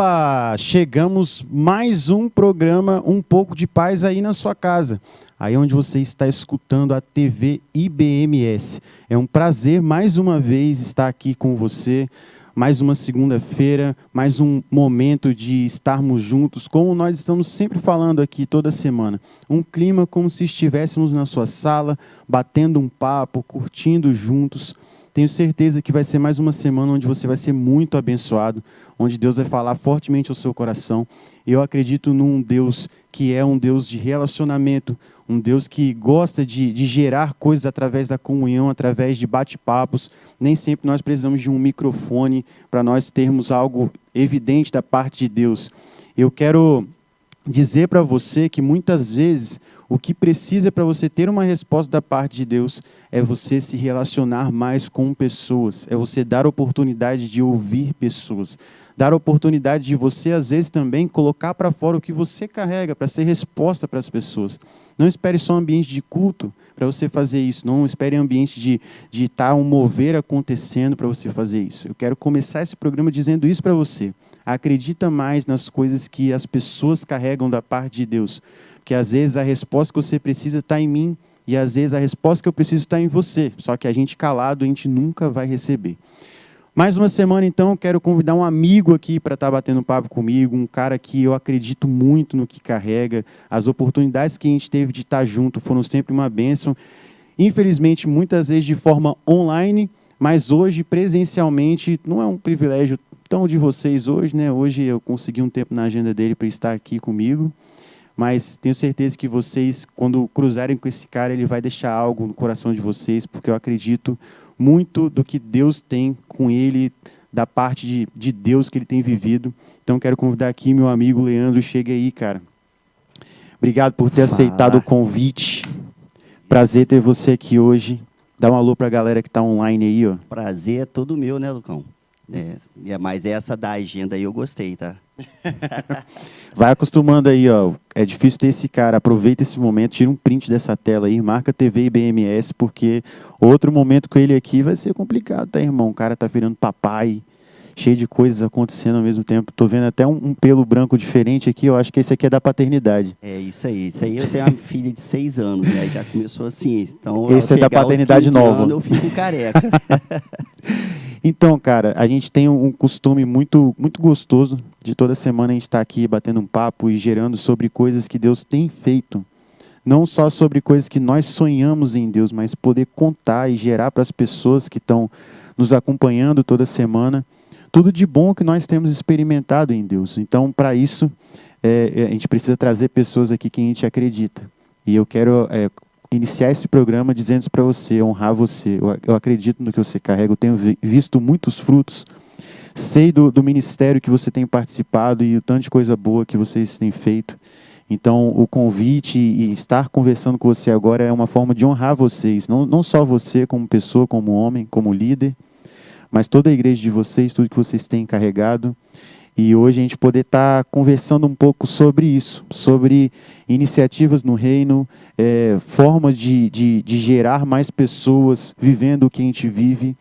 Opa! Chegamos mais um programa Um Pouco de Paz aí na sua casa. Aí onde você está escutando a TV IBMS. É um prazer mais uma vez estar aqui com você. Mais uma segunda-feira, mais um momento de estarmos juntos, como nós estamos sempre falando aqui toda semana. Um clima como se estivéssemos na sua sala, batendo um papo, curtindo juntos. Tenho certeza que vai ser mais uma semana onde você vai ser muito abençoado, onde Deus vai falar fortemente ao seu coração. Eu acredito num Deus que é um Deus de relacionamento, um Deus que gosta de gerar coisas através da comunhão, através de bate-papos. Nem sempre nós precisamos de um microfone para nós termos algo evidente da parte de Deus. Eu quero dizer para você que muitas vezes o que precisa para você ter uma resposta da parte de Deus é você se relacionar mais com pessoas, é você dar oportunidade de ouvir pessoas, dar oportunidade de você, às vezes, também colocar para fora o que você carrega para ser resposta para as pessoas. Não espere só um ambiente de culto para você fazer isso, não espere um ambiente de estar um mover acontecendo para você fazer isso. Eu quero começar esse programa dizendo isso para você. Acredita mais nas coisas que as pessoas carregam da parte de Deus. Porque às vezes a resposta que você precisa está em mim e às vezes a resposta que eu preciso está em você. Só que a gente calado, a gente nunca vai receber. Mais uma semana, então, eu quero convidar um amigo aqui para estar batendo papo comigo, um cara que eu acredito muito no que carrega. As oportunidades que a gente teve de estar junto foram sempre uma bênção. Infelizmente, muitas vezes de forma online, mas hoje, presencialmente, não é um privilégio tão de vocês hoje, né? Hoje eu consegui um tempo na agenda dele para estar aqui comigo. Mas tenho certeza que vocês, quando cruzarem com esse cara, ele vai deixar algo no coração de vocês, porque eu acredito muito do que Deus tem com ele, da parte de Deus que ele tem vivido. Então, quero convidar aqui meu amigo Leandro. Chega aí, cara. Obrigado por ter aceitado o convite. Prazer ter você aqui hoje. Dá um alô para a galera que está online aí, ó. Prazer é todo meu, né, Lucão? Mas essa da agenda aí eu gostei, tá? Vai acostumando aí, ó. É difícil ter esse cara. Aproveita esse momento, tira um print dessa tela aí, marca TV IBMS, porque outro momento com ele aqui vai ser complicado, tá, irmão? O cara tá virando papai, cheio de coisas acontecendo ao mesmo tempo. Tô vendo até um pelo branco diferente aqui, eu acho que esse aqui é da paternidade. É isso aí. Isso aí eu tenho uma filha de 6 anos, né? Já começou assim. Então, esse é da paternidade nova. Eu fico careca. Então, cara, a gente tem um costume muito, muito gostoso de toda semana a gente estar aqui batendo um papo e gerando sobre coisas que Deus tem feito. Não só sobre coisas que nós sonhamos em Deus, mas poder contar e gerar para as pessoas que estão nos acompanhando toda semana tudo de bom que nós temos experimentado em Deus. Então, para isso, a gente precisa trazer pessoas aqui que a gente acredita. E eu quero iniciar esse programa dizendo isso para você, honrar você. Eu acredito no que você carrega, eu tenho visto muitos frutos, sei do ministério que você tem participado e o tanto de coisa boa que vocês têm feito. Então, o convite e estar conversando com você agora é uma forma de honrar vocês, não só você como pessoa, como homem, como líder, mas toda a igreja de vocês, tudo que vocês têm carregado. E hoje a gente poder estar conversando um pouco sobre isso, sobre iniciativas no reino, formas de gerar mais pessoas vivendo o que a gente vive.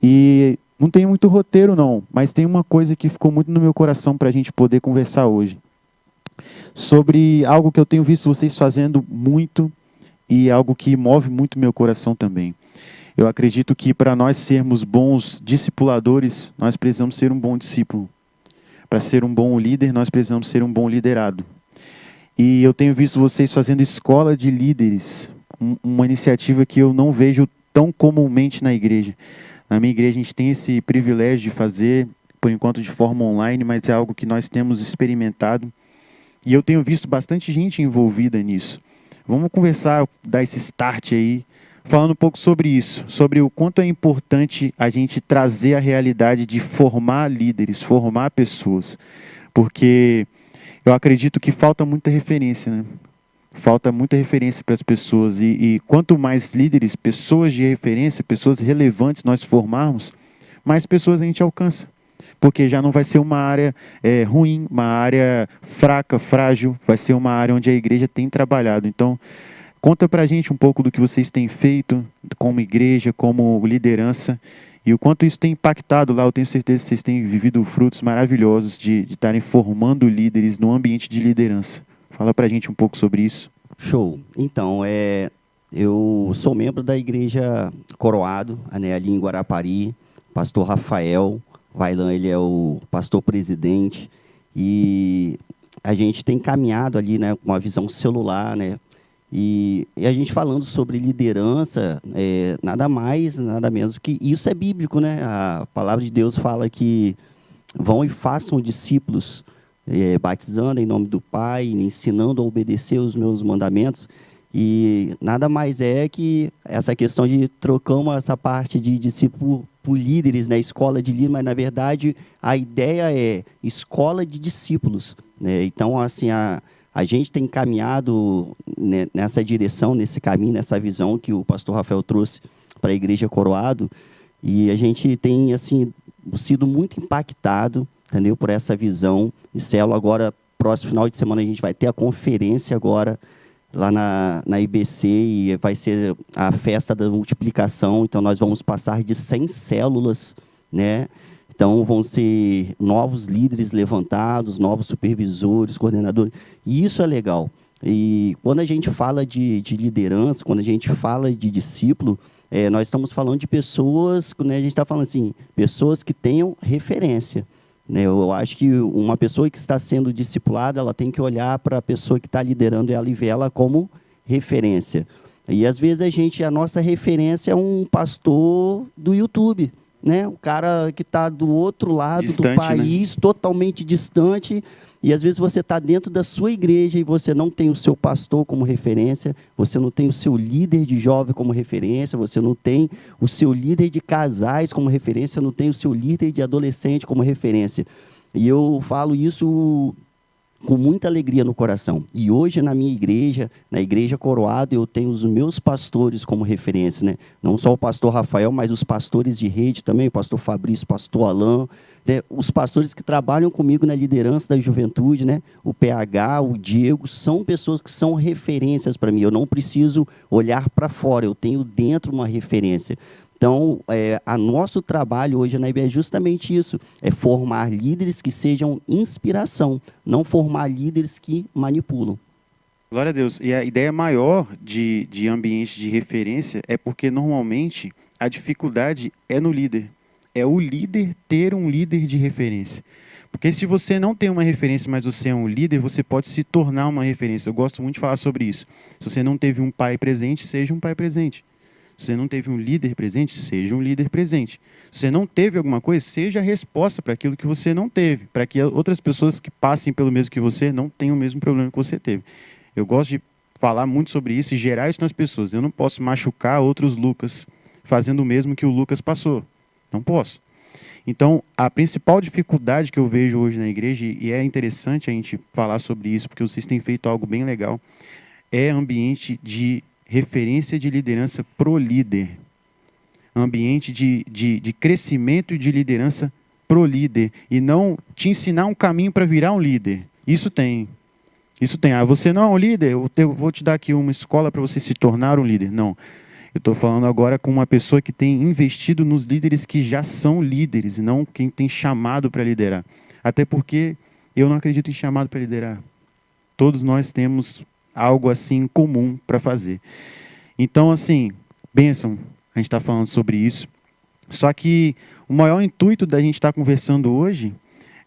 E não tem muito roteiro não, mas tem uma coisa que ficou muito no meu coração para a gente poder conversar hoje. Sobre algo que eu tenho visto vocês fazendo muito e algo que move muito meu coração também. Eu acredito que para nós sermos bons discipuladores, nós precisamos ser um bom discípulo. Para ser um bom líder, nós precisamos ser um bom liderado. E eu tenho visto vocês fazendo escola de líderes, uma iniciativa que eu não vejo tão comumente na igreja. Na minha igreja a gente tem esse privilégio de fazer, por enquanto de forma online, mas é algo que nós temos experimentado. E eu tenho visto bastante gente envolvida nisso. Vamos conversar, dar esse start aí, falando um pouco sobre isso, sobre o quanto é importante a gente trazer a realidade de formar líderes, formar pessoas. Porque eu acredito que falta muita referência, né? Falta muita referência para as pessoas. E quanto mais líderes, pessoas de referência, pessoas relevantes nós formarmos, mais pessoas a gente alcança. Porque já não vai ser uma área ruim, uma área fraca, frágil, vai ser uma área onde a igreja tem trabalhado. Então, Conta pra gente um pouco do que vocês têm feito como igreja, como liderança, e o quanto isso tem impactado lá. Eu tenho certeza que vocês têm vivido frutos maravilhosos de estarem formando líderes no ambiente de liderança. Fala pra gente um pouco sobre isso. Show. Então, eu sou membro da Igreja Coroado, né, ali em Guarapari. Pastor Rafael Vailan, ele é o pastor presidente. E a gente tem caminhado ali, né, com uma visão celular, né? E a gente falando sobre liderança, nada mais, nada menos que isso é bíblico, né? A palavra de Deus fala que vão e façam discípulos, batizando em nome do Pai, ensinando a obedecer os meus mandamentos. E nada mais é que essa questão de trocamos essa parte de discípulo por líderes, né? Escola de líderes, mas na verdade a ideia é escola de discípulos, né? Então, assim, a gente tem caminhado, né, nessa direção, nesse caminho, nessa visão que o pastor Rafael trouxe para a Igreja Coroado, e a gente tem assim sido muito impactado, entendeu, por essa visão. E Celo, agora, próximo final de semana, a gente vai ter a conferência agora lá na IBC, e vai ser a festa da multiplicação. Então, nós vamos passar de 100 células, né? Então, vão ser novos líderes levantados, novos supervisores, coordenadores. E isso é legal. E quando a gente fala de liderança, quando a gente fala de discípulo, nós estamos falando de pessoas, né, a gente está falando assim, pessoas que tenham referência, né? Eu acho que uma pessoa que está sendo discipulada, ela tem que olhar para a pessoa que está liderando ela e ver ela como referência. E, às vezes, a nossa referência é um pastor do YouTube, né? O cara que está do outro lado distante, do país, né? Totalmente distante, e às vezes você está dentro da sua igreja e você não tem o seu pastor como referência, você não tem o seu líder de jovem como referência, você não tem o seu líder de casais como referência, não tem o seu líder de adolescente como referência. E eu falo isso com muita alegria no coração. E hoje, na minha igreja, na Igreja Coroado, eu tenho os meus pastores como referência, né? Não só o pastor Rafael, mas os pastores de rede também, o pastor Fabrício, o pastor Alain, né? Os pastores que trabalham comigo na liderança da juventude, né? O PH, o Diego, são pessoas que são referências para mim. Eu não preciso olhar para fora, eu tenho dentro uma referência. Então, a nosso trabalho hoje na IBE é justamente isso, é formar líderes que sejam inspiração, não formar líderes que manipulam. Glória a Deus. E a ideia maior de ambiente de referência é porque, normalmente, a dificuldade é no líder. É o líder ter um líder de referência. Porque se você não tem uma referência, mas você é um líder, você pode se tornar uma referência. Eu gosto muito de falar sobre isso. Se você não teve um pai presente, seja um pai presente. Se você não teve um líder presente, seja um líder presente. Se você não teve alguma coisa, seja a resposta para aquilo que você não teve, para que outras pessoas que passem pelo mesmo que você não tenham o mesmo problema que você teve. Eu gosto de falar muito sobre isso e gerar isso nas pessoas. Eu não posso machucar outros Lucas fazendo o mesmo que o Lucas passou. Não posso. Então, a principal dificuldade que eu vejo hoje na igreja, e é interessante a gente falar sobre isso, porque vocês têm feito algo bem legal, é ambiente de referência de liderança pro líder. Ambiente de crescimento e de liderança pro líder. E não te ensinar um caminho para virar um líder. Isso tem. Isso tem. Ah, você não é um líder? Eu vou te dar aqui uma escola para você se tornar um líder. Não. Eu estou falando agora com uma pessoa que tem investido nos líderes que já são líderes, não quem tem chamado para liderar. Até porque eu não acredito em chamado para liderar. Todos nós temos algo assim em comum para fazer. Então, assim, bênção, a gente está falando sobre isso. Só que o maior intuito da gente estar conversando hoje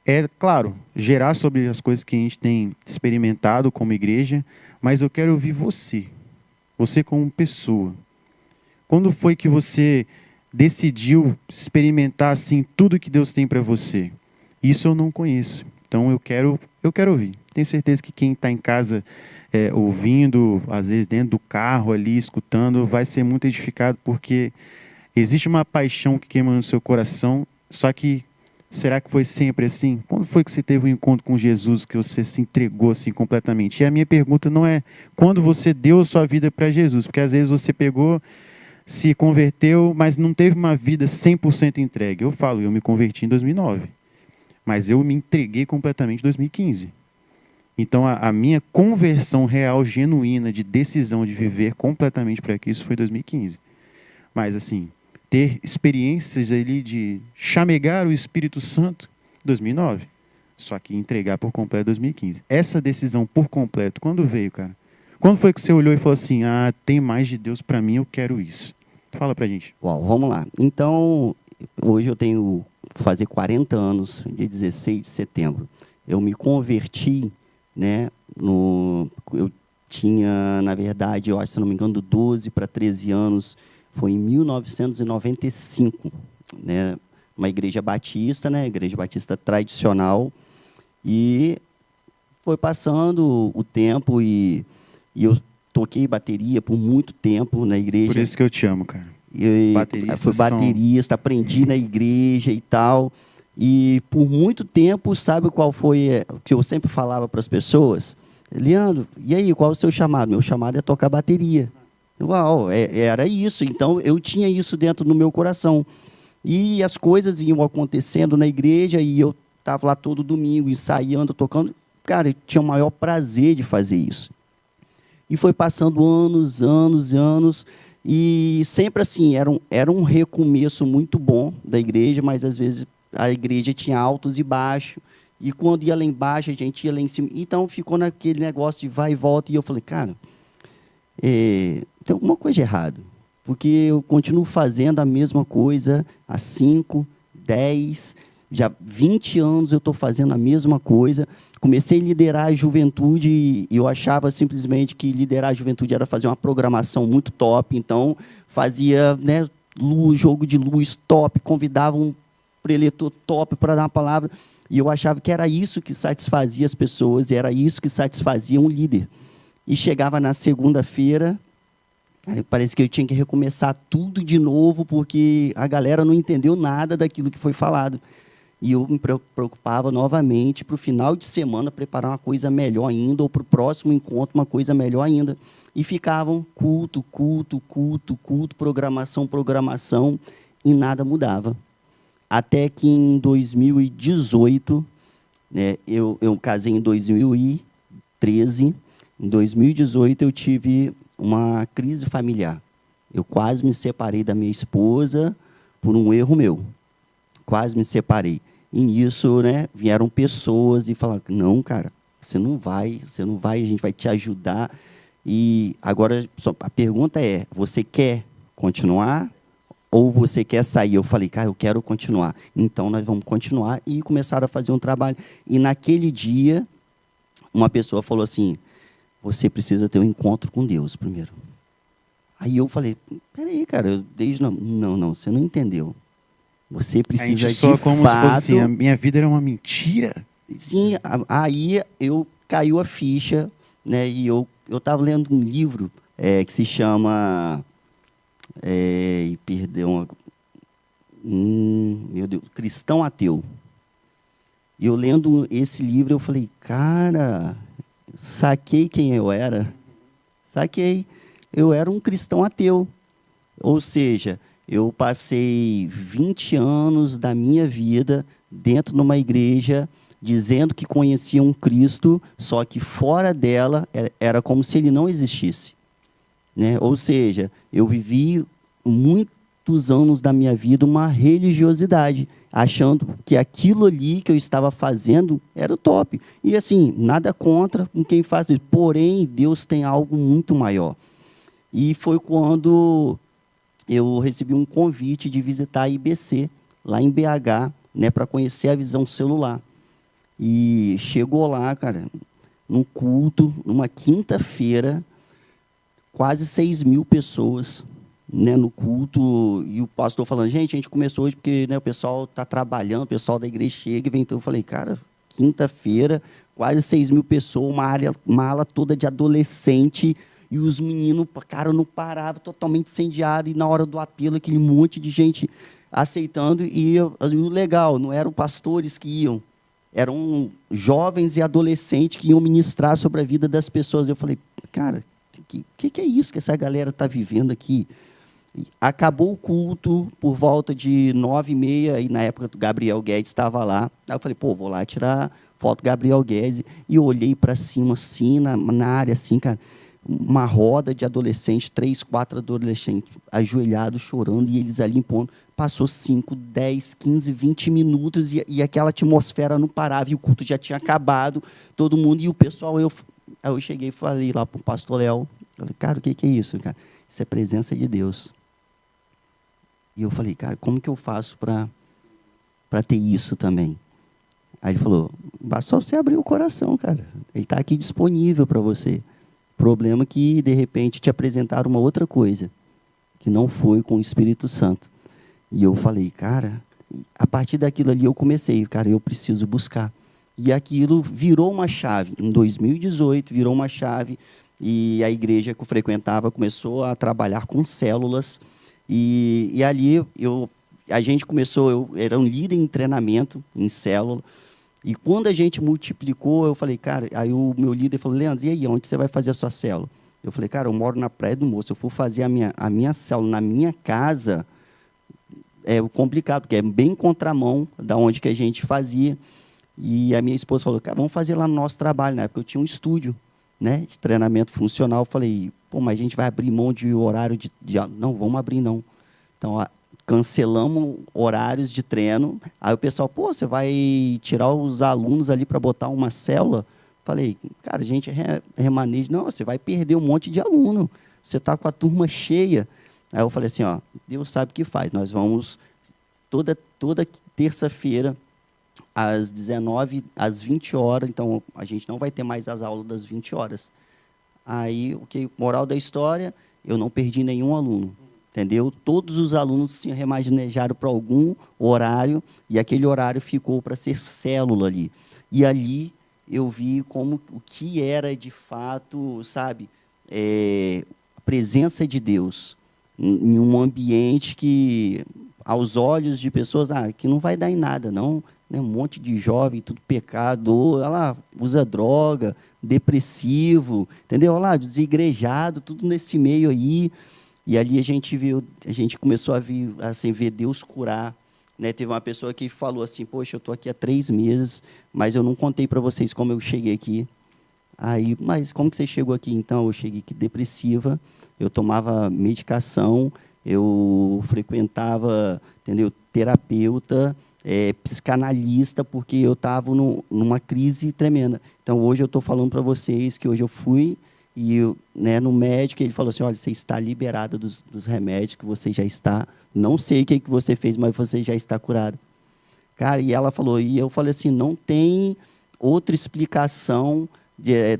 é, claro, gerar sobre as coisas que a gente tem experimentado como igreja, mas eu quero ouvir você como pessoa. Quando foi que você decidiu experimentar assim tudo que Deus tem para você? Isso eu não conheço. Então eu quero ouvir. Tenho certeza que quem está em casa ouvindo, às vezes dentro do carro ali, escutando, vai ser muito edificado, porque existe uma paixão que queima no seu coração, só que será que foi sempre assim? Quando foi que você teve um encontro com Jesus, que você se entregou assim completamente? E a minha pergunta não é quando você deu a sua vida para Jesus, porque às vezes você pegou, se converteu, mas não teve uma vida 100% entregue. Eu me converti em 2009, mas eu me entreguei completamente em 2015. Então, a minha conversão real, genuína, de decisão de viver completamente para Cristo foi em 2015. Mas, assim, ter experiências ali de chamegar o Espírito Santo, 2009. Só que entregar por completo, 2015. Essa decisão por completo, quando veio, cara? Quando foi que você olhou e falou assim, tem mais de Deus para mim, eu quero isso? Fala pra gente. Uau, vamos lá. Então, hoje eu tenho fazer 40 anos, dia 16 de setembro. Eu me converti, né, eu tinha, na verdade, eu acho, se não me engano, 12 para 13 anos, foi em 1995, né, uma igreja batista, né, igreja batista tradicional, e foi passando o tempo e eu toquei bateria por muito tempo na igreja. Por isso que eu te amo, cara. Fui baterista, aprendi na igreja e tal. E por muito tempo, sabe qual foi o que eu sempre falava para as pessoas? Leandro, e aí, qual é o seu chamado? Meu chamado é tocar bateria. Uau, era isso. Então, eu tinha isso dentro do meu coração. E as coisas iam acontecendo na igreja e eu estava lá todo domingo, ensaiando, tocando. Cara, eu tinha o maior prazer de fazer isso. E foi passando anos, e sempre assim, era um recomeço muito bom da igreja, mas às vezes a igreja tinha altos e baixos, e quando ia lá embaixo, a gente ia lá em cima. Então ficou naquele negócio de vai e volta, e eu falei, cara, tem alguma coisa errada, porque eu continuo fazendo a mesma coisa há 5, 10, já 20 anos eu estou fazendo a mesma coisa. Comecei a liderar a juventude e eu achava simplesmente que liderar a juventude era fazer uma programação muito top. Então, fazia, né, jogo de luz top, convidava um preletor top para dar uma palavra. E eu achava que era isso que satisfazia as pessoas, e era isso que satisfazia um líder. E chegava na segunda-feira, parece que eu tinha que recomeçar tudo de novo, porque a galera não entendeu nada daquilo que foi falado. E eu me preocupava novamente para o final de semana preparar uma coisa melhor ainda, ou para o próximo encontro uma coisa melhor ainda. E ficavam culto, programação, e nada mudava. Até que em 2018, né, eu casei em 2013, em 2018 eu tive uma crise familiar. Eu quase me separei da minha esposa por um erro meu. Quase me separei. E nisso, né, vieram pessoas e falaram, não, cara, você não vai, a gente vai te ajudar. E agora, a pergunta é, você quer continuar ou você quer sair? Eu falei, cara, eu quero continuar. Então, nós vamos continuar. E começaram a fazer um trabalho. E naquele dia, uma pessoa falou assim, você precisa ter um encontro com Deus primeiro. Aí eu falei, peraí, cara, não, você não entendeu. Você precisa de fato... como se fosse, a minha vida era uma mentira. Sim, aí caiu a ficha, né? E eu estava lendo um livro que se chama, meu Deus, Cristão Ateu. E eu lendo esse livro, eu falei, cara, saquei quem eu era. Saquei, eu era um cristão ateu. Ou seja, eu passei 20 anos da minha vida dentro de uma igreja dizendo que conhecia um Cristo, só que fora dela era como se ele não existisse, né? Ou seja, eu vivi muitos anos da minha vida uma religiosidade, achando que aquilo ali que eu estava fazendo era o top. E assim, nada contra quem faz isso, porém, Deus tem algo muito maior. E foi quando eu recebi um convite de visitar a IBC, lá em BH, né, para conhecer a visão celular. E chegou lá, cara, num culto, numa quinta-feira, quase 6.000 pessoas, né, no culto, e o pastor falando, gente, a gente começou hoje porque, né, o pessoal está trabalhando, o pessoal da igreja chega e vem. Então eu falei, cara, quinta-feira, quase 6.000 pessoas, uma ala toda de adolescente. E os meninos, cara, não paravam, totalmente incendiados. E na hora do apelo, aquele monte de gente aceitando. E o legal, não eram pastores que iam. Eram jovens e adolescentes que iam ministrar sobre a vida das pessoas. Eu falei, cara, o que é isso que essa galera está vivendo aqui? Acabou o culto por volta de 9h30, e na época o Gabriel Guedes estava lá. Aí eu falei, pô, vou lá tirar foto do Gabriel Guedes. E eu olhei para cima, assim, na área, assim, cara, uma roda de adolescentes, 3, 4 adolescentes ajoelhados, chorando, e eles ali impondo. Passou 5, 10, 15, 20 minutos, e aquela atmosfera não parava, e o culto já tinha acabado, todo mundo, e o pessoal, aí eu cheguei e falei lá para o pastor Léo, falei, cara, o que é isso, cara? Isso é presença de Deus. E eu falei, cara, como que eu faço para ter isso também? Aí ele falou, basta só você abrir o coração, cara. Ele está aqui disponível para você. Problema que, de repente, te apresentaram uma outra coisa, que não foi com o Espírito Santo. E eu falei, cara, a partir daquilo ali eu comecei, cara, eu preciso buscar. E aquilo virou uma chave. Em 2018, virou uma chave, e a igreja que eu frequentava começou a trabalhar com células. E ali a gente começou, eu era um líder em treinamento, em célula, e quando a gente multiplicou, eu falei, cara, aí o meu líder falou, Leandro, e aí, onde você vai fazer a sua célula? Eu falei, cara, eu moro na Praia do Moço, eu for fazer a minha célula na minha casa, é complicado, porque é bem contramão da onde que a gente fazia. E a minha esposa falou, cara, vamos fazer lá no nosso trabalho. Na época eu tinha um estúdio, né, de treinamento funcional. Eu falei, pô, mas a gente vai abrir mão de horário de... Não, vamos abrir não. Então, cancelamos horários de treino. Aí o pessoal, pô, você vai tirar os alunos ali para botar uma célula? Falei, cara, a gente remaneja. Não, você vai perder um monte de aluno. Você está com a turma cheia. Aí eu falei assim, ó, Deus sabe o que faz. Nós vamos, toda terça-feira, às 19, às 20 horas, então a gente não vai ter mais as aulas das 20 horas. Aí, moral da história, eu não perdi nenhum aluno. Entendeu? Todos os alunos se remanejaram para algum horário, e aquele horário ficou para ser célula ali. E ali eu vi como o que era de fato, sabe, a presença de Deus em um ambiente que, aos olhos de pessoas, que não vai dar em nada, não. Né? Um monte de jovem, tudo pecador, olha lá, usa droga, depressivo, entendeu? Olha lá, desigrejado, tudo nesse meio aí. E ali a gente começou a ver Deus curar. Né? Teve uma pessoa que falou assim, poxa, eu estou aqui há 3 meses, mas eu não contei para vocês como eu cheguei aqui. Aí, mas como que você chegou aqui? Então, eu cheguei aqui depressiva, eu tomava medicação, eu frequentava, entendeu, terapeuta, psicanalista, porque eu estava numa crise tremenda. Então, hoje eu estou falando para vocês que hoje eu fui, e né, no médico, ele falou assim, olha, você está liberada dos remédios, que você já está, não sei o que você fez, mas você já está curada. Cara, e ela falou, e eu falei assim, não tem outra explicação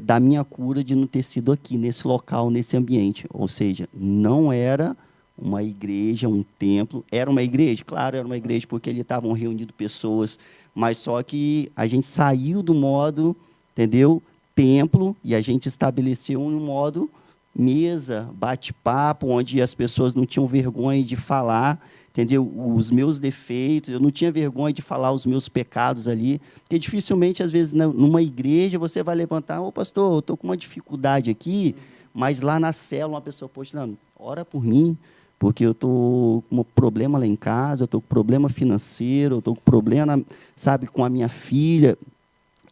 da minha cura de não ter sido aqui, nesse local, nesse ambiente. Ou seja, não era uma igreja, um templo. Era uma igreja? Claro, era uma igreja, porque ali estavam reunidas pessoas, mas só que a gente saiu do modo, entendeu, templo, e a gente estabeleceu um modo mesa, bate-papo, onde as pessoas não tinham vergonha de falar, entendeu? Os meus defeitos, eu não tinha vergonha de falar os meus pecados ali, porque dificilmente, às vezes, numa igreja, você vai levantar, ô pastor, eu estou com uma dificuldade aqui, mas lá na célula, uma pessoa, poxa, não, ora por mim, porque eu estou com um problema lá em casa, eu estou com problema financeiro, eu estou com problema, sabe, com a minha filha.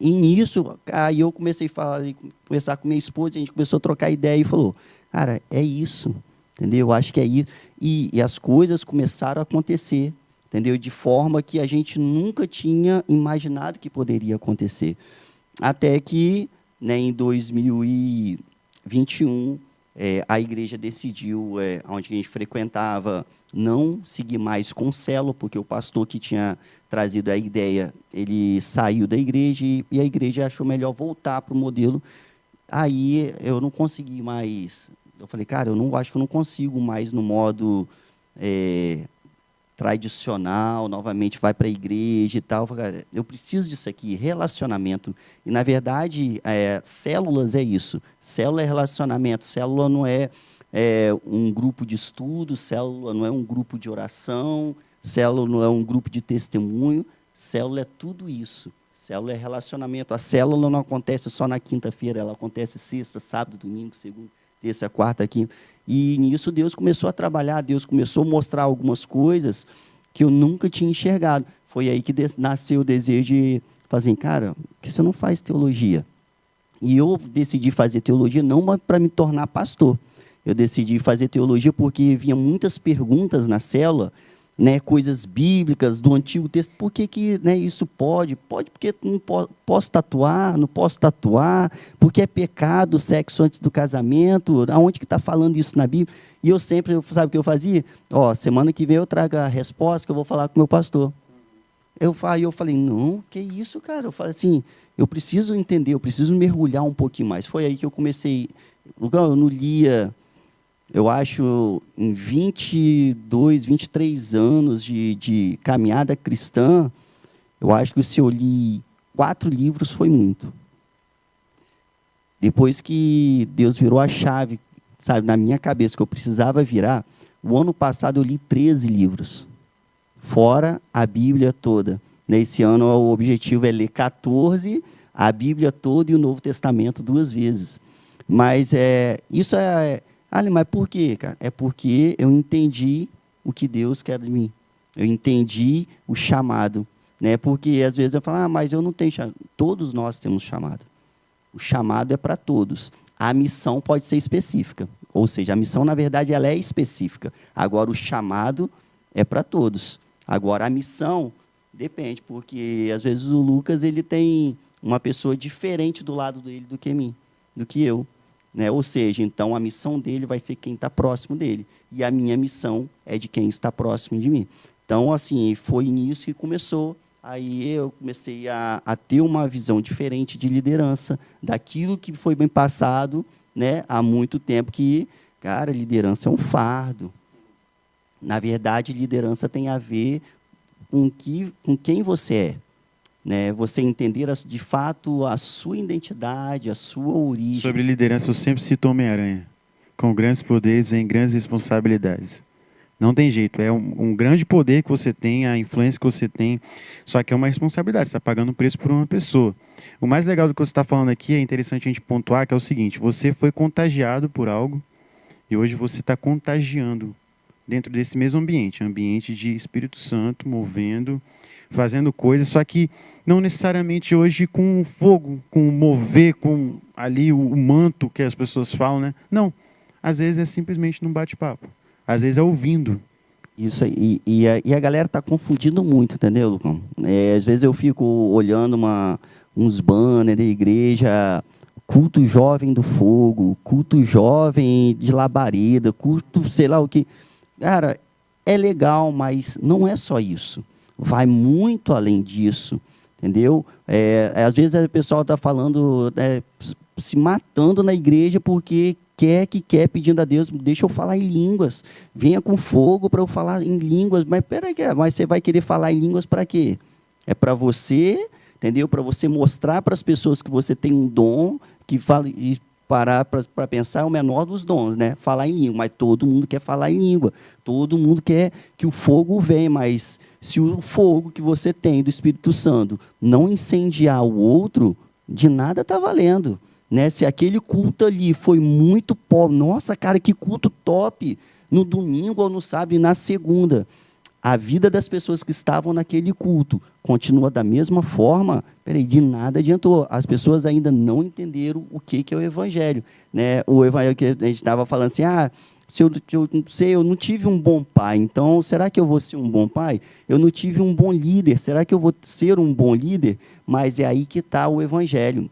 E nisso, aí eu comecei a conversar com minha esposa, a gente começou a trocar ideia e falou, cara, é isso, entendeu? Eu acho que é isso. E as coisas começaram a acontecer, entendeu? De forma que a gente nunca tinha imaginado que poderia acontecer. Até que, né, em 2021, a igreja decidiu, onde a gente frequentava, não seguir mais com célula, porque o pastor que tinha trazido a ideia, ele saiu da igreja, e a igreja achou melhor voltar para o modelo. Aí eu não consegui mais, eu falei, cara, acho que eu não consigo mais no modo tradicional, novamente vai para a igreja e tal. Cara, eu preciso disso aqui, relacionamento. E, na verdade, células é isso. Célula é relacionamento, célula não é um grupo de estudo, célula não é um grupo de oração, célula não é um grupo de testemunho, célula é tudo isso. Célula é relacionamento. A célula não acontece só na quinta-feira, ela acontece sexta, sábado, domingo, segunda, terça, quarta, quinta. E nisso Deus começou a trabalhar, Deus começou a mostrar algumas coisas que eu nunca tinha enxergado. Foi aí que nasceu o desejo de fazer, cara, por que você não faz teologia? E eu decidi fazer teologia não para me tornar pastor. Eu decidi fazer teologia porque vinha muitas perguntas na célula, né, coisas bíblicas do Antigo Testamento. Por que, né, isso pode? Pode porque não posso tatuar, não posso tatuar, porque é pecado o sexo antes do casamento, aonde que está falando isso na Bíblia? E eu sempre, sabe o que eu fazia? Semana que vem eu trago a resposta que eu vou falar com o meu pastor. Eu falei, não, que isso, cara? Eu falei assim, eu preciso entender, eu preciso mergulhar um pouquinho mais. Foi aí que eu comecei, eu não lia... Eu acho, em 22, 23 anos de caminhada cristã, eu acho que se eu li 4 livros foi muito. Depois que Deus virou a chave, sabe, na minha cabeça, que eu precisava virar, o ano passado eu li 13 livros, fora a Bíblia toda. Nesse ano o objetivo é ler 14, a Bíblia toda e o Novo Testamento 2 vezes. Mas isso é... mas por quê, cara? É porque eu entendi o que Deus quer de mim. Eu entendi o chamado. Né? Porque, às vezes, eu falo, mas eu não tenho chamado. Todos nós temos chamado. O chamado é para todos. A missão pode ser específica. Ou seja, a missão, na verdade, ela é específica. Agora, o chamado é para todos. Agora, a missão depende, porque, às vezes, o Lucas ele tem uma pessoa diferente do lado dele do que eu. Né? Ou seja, então a missão dele vai ser quem está próximo dele. E a minha missão é de quem está próximo de mim. Então, assim, foi nisso que começou. Aí eu comecei a ter uma visão diferente de liderança, daquilo que foi bem passado, né, há muito tempo, que, cara, liderança é um fardo. Na verdade, liderança tem a ver com quem você é. Né, você entender, de fato, a sua identidade, a sua origem. Sobre liderança, eu sempre cito Homem-Aranha. Com grandes poderes vem grandes responsabilidades. Não tem jeito, é um grande poder que você tem, a influência que você tem, só que é uma responsabilidade, você está pagando um preço por uma pessoa. O mais legal do que você está falando aqui, é interessante a gente pontuar, que é o seguinte, você foi contagiado por algo e hoje você está contagiando dentro desse mesmo ambiente de Espírito Santo, movendo, fazendo coisas, só que não necessariamente hoje com fogo, com mover, com ali o manto que as pessoas falam, né? Não, às vezes é simplesmente num bate-papo, às vezes é ouvindo. Isso aí, e a galera está confundindo muito, entendeu, Lucão? Às vezes eu fico olhando uns banners da igreja, culto jovem do fogo, culto jovem de labareda, culto sei lá o que. Cara, é legal, mas não é só isso. Vai muito além disso, entendeu? Às vezes o pessoal está falando, se matando na igreja porque quer, pedindo a Deus, deixa eu falar em línguas, venha com fogo para eu falar em línguas. Mas peraí, mas você vai querer falar em línguas para quê? É para você, entendeu? Para você mostrar para as pessoas que você tem um dom, que fala, e parar para pensar, é o menor dos dons, né? Falar em língua, mas todo mundo quer falar em língua, todo mundo quer que o fogo venha, mas se o fogo que você tem do Espírito Santo não incendiar o outro, de nada está valendo. Né? Se aquele culto ali foi muito pobre, nossa, cara, que culto top, no domingo ou no sábado e na segunda, a vida das pessoas que estavam naquele culto continua da mesma forma, de nada adiantou. As pessoas ainda não entenderam o que é o Evangelho. Né? O Evangelho que a gente estava falando assim, eu não tive um bom pai, então será que eu vou ser um bom pai? Eu não tive um bom líder, será que eu vou ser um bom líder? Mas é aí que está o Evangelho.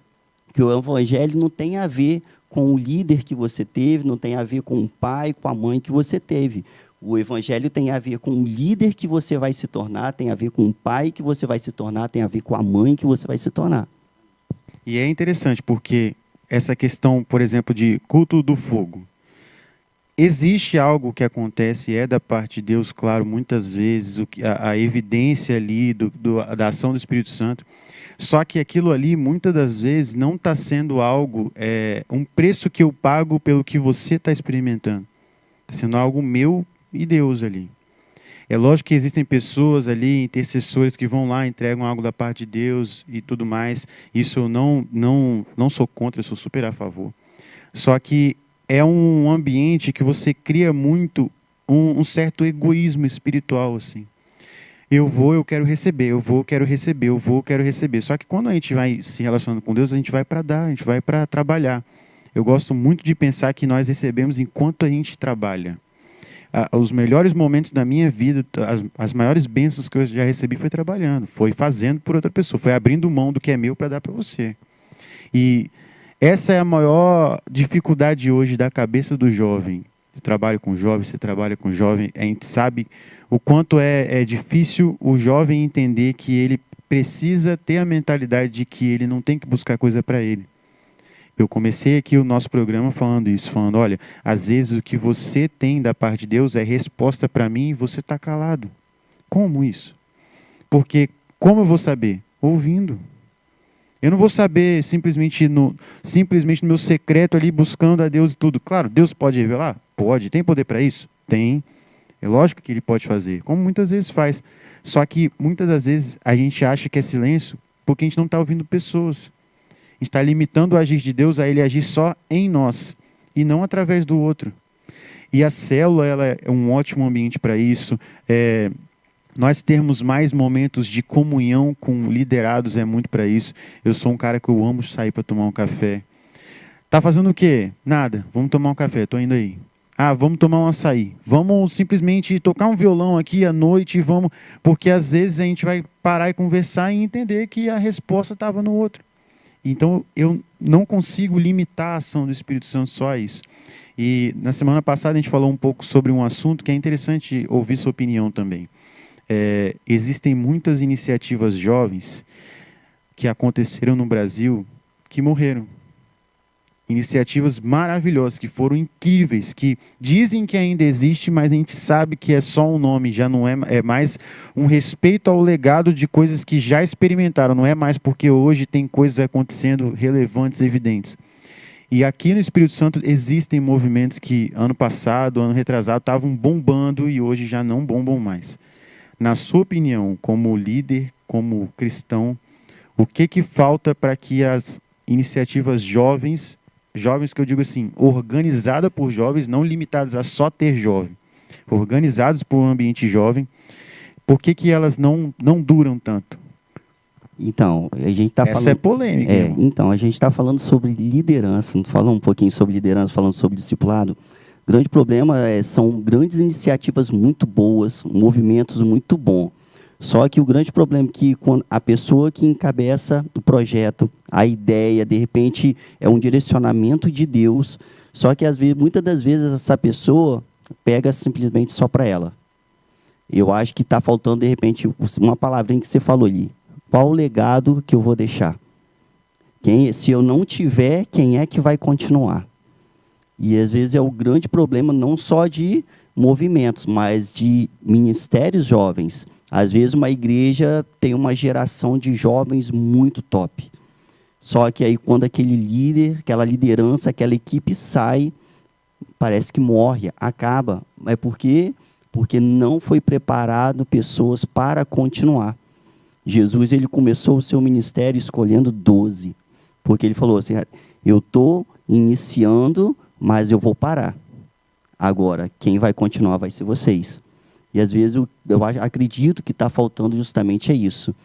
Que o Evangelho não tem a ver com o líder que você teve, não tem a ver com o pai, com a mãe que você teve. O Evangelho tem a ver com o líder que você vai se tornar, tem a ver com o pai que você vai se tornar, tem a ver com a mãe que você vai se tornar. E é interessante porque essa questão, por exemplo, de culto do fogo, existe algo que acontece, é da parte de Deus, claro, muitas vezes, a evidência ali da ação do Espírito Santo, só que aquilo ali, muitas das vezes, não está sendo algo, um preço que eu pago pelo que você está experimentando. Está sendo algo meu e Deus ali. É lógico que existem pessoas ali, intercessores, que vão lá, entregam algo da parte de Deus e tudo mais. Isso eu não sou contra, eu sou super a favor. Só que é um ambiente que você cria muito um certo egoísmo espiritual, assim. Eu quero receber, eu vou, eu quero receber, eu vou, eu quero receber. Só que quando a gente vai se relacionando com Deus, a gente vai para dar, a gente vai para trabalhar. Eu gosto muito de pensar que nós recebemos enquanto a gente trabalha. Os melhores momentos da minha vida, as maiores bênçãos que eu já recebi foi trabalhando, foi fazendo por outra pessoa, foi abrindo mão do que é meu para dar para você. E essa é a maior dificuldade hoje da cabeça do jovem. Eu trabalho com jovem, você trabalha com jovem, a gente sabe o quanto é difícil o jovem entender que ele precisa ter a mentalidade de que ele não tem que buscar coisa para ele. Eu comecei aqui o nosso programa falando isso, falando, olha, às vezes o que você tem da parte de Deus é resposta para mim e você está calado. Como isso? Porque como eu vou saber? Ouvindo. Eu não vou saber simplesmente no meu secreto ali buscando a Deus e tudo. Claro, Deus pode revelar? Pode. Tem poder para isso? Tem. É lógico que ele pode fazer, como muitas vezes faz. Só que muitas das vezes a gente acha que é silêncio porque a gente não está ouvindo pessoas. A gente está limitando o agir de Deus a ele agir só em nós e não através do outro. E a célula ela é um ótimo ambiente para isso. Nós termos mais momentos de comunhão com liderados é muito para isso. Eu sou um cara que eu amo sair para tomar um café. Tá fazendo o quê? Nada. Vamos tomar um café. Estou indo aí. Vamos tomar um açaí. Vamos simplesmente tocar um violão aqui à noite, vamos, porque às vezes a gente vai parar e conversar e entender que a resposta estava no outro. Então eu não consigo limitar a ação do Espírito Santo só a isso. E na semana passada a gente falou um pouco sobre um assunto que é interessante ouvir sua opinião também. Existem muitas iniciativas jovens que aconteceram no Brasil que morreram. Iniciativas maravilhosas, que foram incríveis, que dizem que ainda existe, mas a gente sabe que é só um nome, já não é mais um respeito ao legado de coisas que já experimentaram, não é mais porque hoje tem coisas acontecendo relevantes, evidentes. E aqui no Espírito Santo existem movimentos que ano passado, ano retrasado, estavam bombando e hoje já não bombam mais. Na sua opinião, como líder, como cristão, o que falta para que as iniciativas jovens que eu digo assim, organizadas por jovens, não limitadas a só ter jovem, organizadas por um ambiente jovem, por que elas não duram tanto? Então, a gente está falando... Essa é polêmica. Então, a gente está falando sobre liderança, falando um pouquinho sobre liderança, falando sobre discipulado. O grande problema são grandes iniciativas muito boas, movimentos muito bons. Só que o grande problema é que quando a pessoa que encabeça o projeto, a ideia, de repente, é um direcionamento de Deus, só que muitas das vezes essa pessoa pega simplesmente só para ela. Eu acho que está faltando, de repente, uma palavrinha que você falou ali. Qual o legado que eu vou deixar? Se eu não tiver, quem é que vai continuar? E às vezes é o grande problema não só de movimentos, mas de ministérios jovens. Às vezes uma igreja tem uma geração de jovens muito top. Só que aí quando aquele líder, aquela liderança, aquela equipe sai, parece que morre, acaba. É porque não foi preparado pessoas para continuar. Jesus ele começou o seu ministério escolhendo 12. Porque ele falou assim, eu estou iniciando, mas eu vou parar. Agora, quem vai continuar vai ser vocês. E às vezes eu acredito que está faltando justamente isso.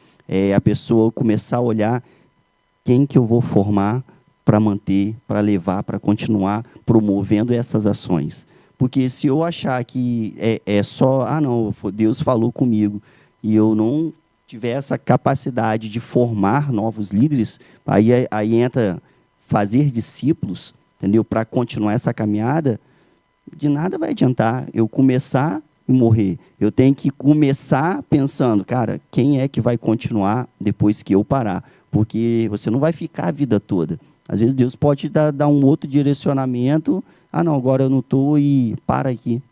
A pessoa começar a olhar quem que eu vou formar para manter, para levar, para continuar promovendo essas ações. Porque se eu achar que é só, não, Deus falou comigo, e eu não tiver essa capacidade de formar novos líderes, aí entra fazer discípulos, entendeu? Para continuar essa caminhada, de nada vai adiantar eu começar e morrer. Eu tenho que começar pensando, cara, quem é que vai continuar depois que eu parar? Porque você não vai ficar a vida toda. Às vezes Deus pode dar um outro direcionamento. Não, agora eu não estou e para aqui.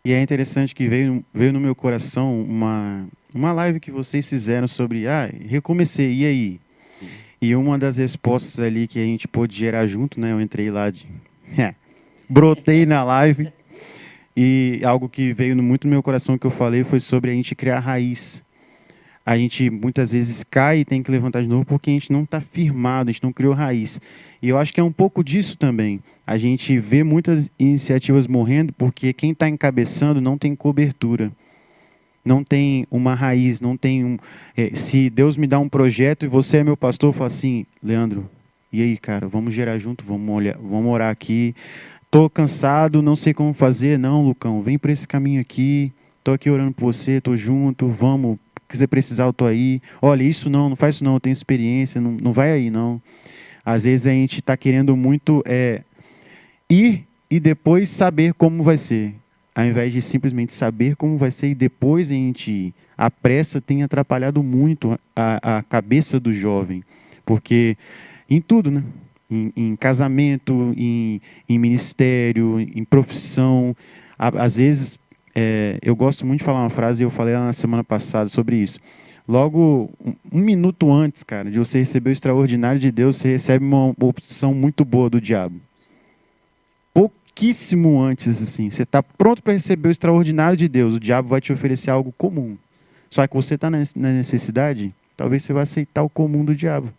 E é interessante que veio no meu coração uma live que vocês fizeram sobre, recomecei, e aí? E uma das respostas ali que a gente pôde gerar junto, né? Eu entrei lá, brotei na live, e algo que veio muito no meu coração que eu falei foi sobre a gente criar raiz. a gente muitas vezes cai e tem que levantar de novo porque a gente não está firmado, a gente não criou raiz. E eu acho que é um pouco disso também. A gente vê muitas iniciativas morrendo porque quem está encabeçando não tem cobertura, não tem uma raiz, não tem um... se Deus me dá um projeto e você é meu pastor, eu falo assim, Leandro, e aí, cara, vamos gerar junto, vamos orar aqui. Tô cansado, não sei como fazer. Não, Lucão, vem para esse caminho aqui. Tô aqui orando por você, tô junto, vamos. Se quiser precisar, eu tô aí. Olha, isso não faz isso não, eu tenho experiência, não vai aí não. Às vezes a gente está querendo muito ir e depois saber como vai ser, ao invés de simplesmente saber como vai ser e depois a gente ir. A pressa tem atrapalhado muito a cabeça do jovem, porque em tudo, né? Em casamento, em ministério, em profissão. Às vezes, eu gosto muito de falar uma frase, eu falei lá na semana passada sobre isso. Logo, um minuto antes, cara, de você receber o extraordinário de Deus, você recebe uma opção muito boa do diabo. Pouquíssimo antes, assim. Você está pronto para receber o extraordinário de Deus, o diabo vai te oferecer algo comum. Só que você está na necessidade, talvez você vá aceitar o comum do diabo.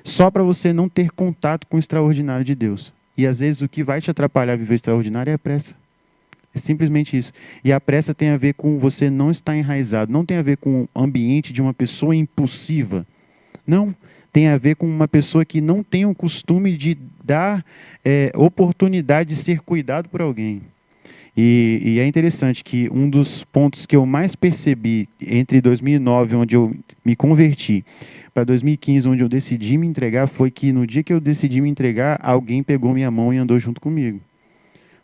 Só para você não ter contato com o extraordinário de Deus. E às vezes o que vai te atrapalhar a viver o extraordinário é a pressa. É simplesmente isso. E a pressa tem a ver com você não estar enraizado. Não tem a ver com o ambiente de uma pessoa impulsiva. Não. Tem a ver com uma pessoa que não tem o costume de dar oportunidade de ser cuidado por alguém. E é interessante que um dos pontos que eu mais percebi entre 2009, onde eu me converti, para 2015, onde eu decidi me entregar, foi que no dia que eu decidi me entregar, alguém pegou minha mão e andou junto comigo.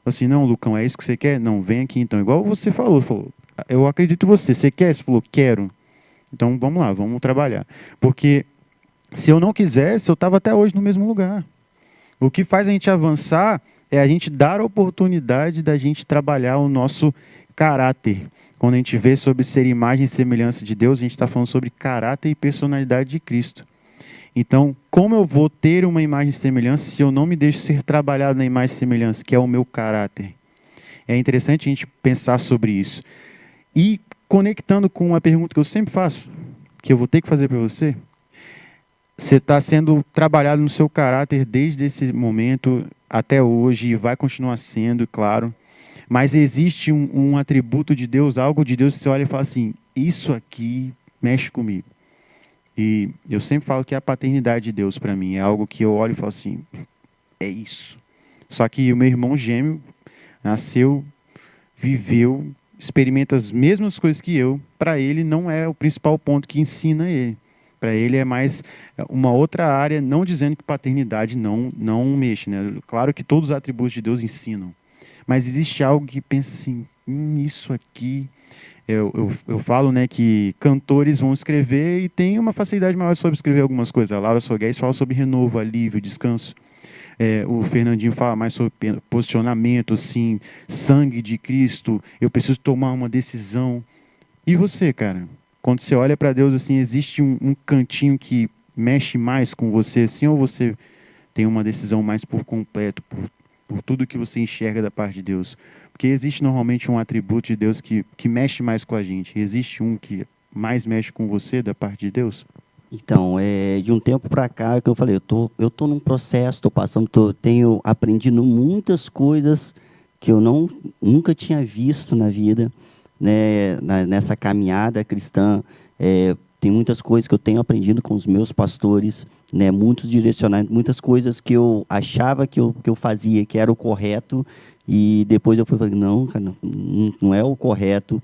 Assim, não, Lucão, é isso que você quer? Não, vem aqui então. Igual você falou, eu acredito em você. Você quer? Você falou, quero. Então vamos lá, vamos trabalhar. Porque se eu não quisesse, eu estava até hoje no mesmo lugar. O que faz a gente avançar é a gente dar a oportunidade da gente trabalhar o nosso caráter. Quando a gente vê sobre ser imagem e semelhança de Deus, a gente está falando sobre caráter e personalidade de Cristo. Então, como eu vou ter uma imagem e semelhança se eu não me deixo ser trabalhado na imagem e semelhança, que é o meu caráter? É interessante a gente pensar sobre isso. E conectando com uma pergunta que eu sempre faço, que eu vou ter que fazer para você, você está sendo trabalhado no seu caráter desde esse momento até hoje, e vai continuar sendo, claro. Mas existe um atributo de Deus, algo de Deus que você olha e fala assim, isso aqui mexe comigo. E eu sempre falo que a paternidade de Deus para mim é algo que eu olho e falo assim, é isso. Só que o meu irmão gêmeo nasceu, viveu, experimenta as mesmas coisas que eu. Para ele não é o principal ponto que ensina ele. Para ele é mais uma outra área, não dizendo que paternidade não mexe, né? Claro que todos os atributos de Deus ensinam. Mas existe algo que pensa assim, isso aqui... Eu falo, né, que cantores vão escrever e tem uma facilidade maior sobre escrever algumas coisas. A Laura Sogués fala sobre renovo, alívio, descanso. O Fernandinho fala mais sobre posicionamento, assim, sangue de Cristo, eu preciso tomar uma decisão. E você, cara? Quando você olha para Deus, assim, existe um cantinho que mexe mais com você, assim, ou você tem uma decisão mais por completo, por tudo que você enxerga da parte de Deus? Porque existe normalmente um atributo de Deus que mexe mais com a gente. Existe um que mais mexe com você da parte de Deus? Então, de um tempo para cá, que eu falei, eu tô num processo, estou passando, tenho aprendido muitas coisas que eu nunca tinha visto na vida, né, nessa caminhada cristã. Tem muitas coisas que eu tenho aprendido com os meus pastores, né, muitos direcionamentos, muitas coisas que eu achava que eu fazia, que era o correto, e depois eu fui falando, não, cara, não é o correto.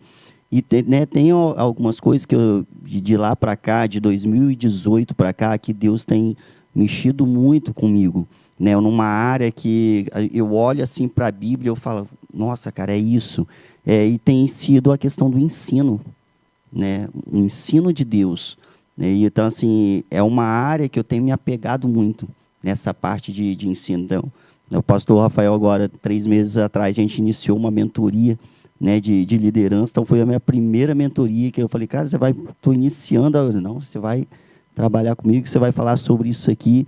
E tem algumas coisas que de lá para cá, de 2018 para cá, que Deus tem mexido muito comigo, né? Numa área que eu olho assim para a Bíblia e eu falo, nossa, cara, é isso. E tem sido a questão do ensino, né? O ensino de Deus. Né? E, então, assim, é uma área que eu tenho me apegado muito nessa parte de ensino. Então, o pastor Rafael, agora, 3 meses atrás, a gente iniciou uma mentoria, né, de liderança. Então, foi a minha primeira mentoria que eu falei, cara, estou iniciando, não, você vai trabalhar comigo, você vai falar sobre isso aqui.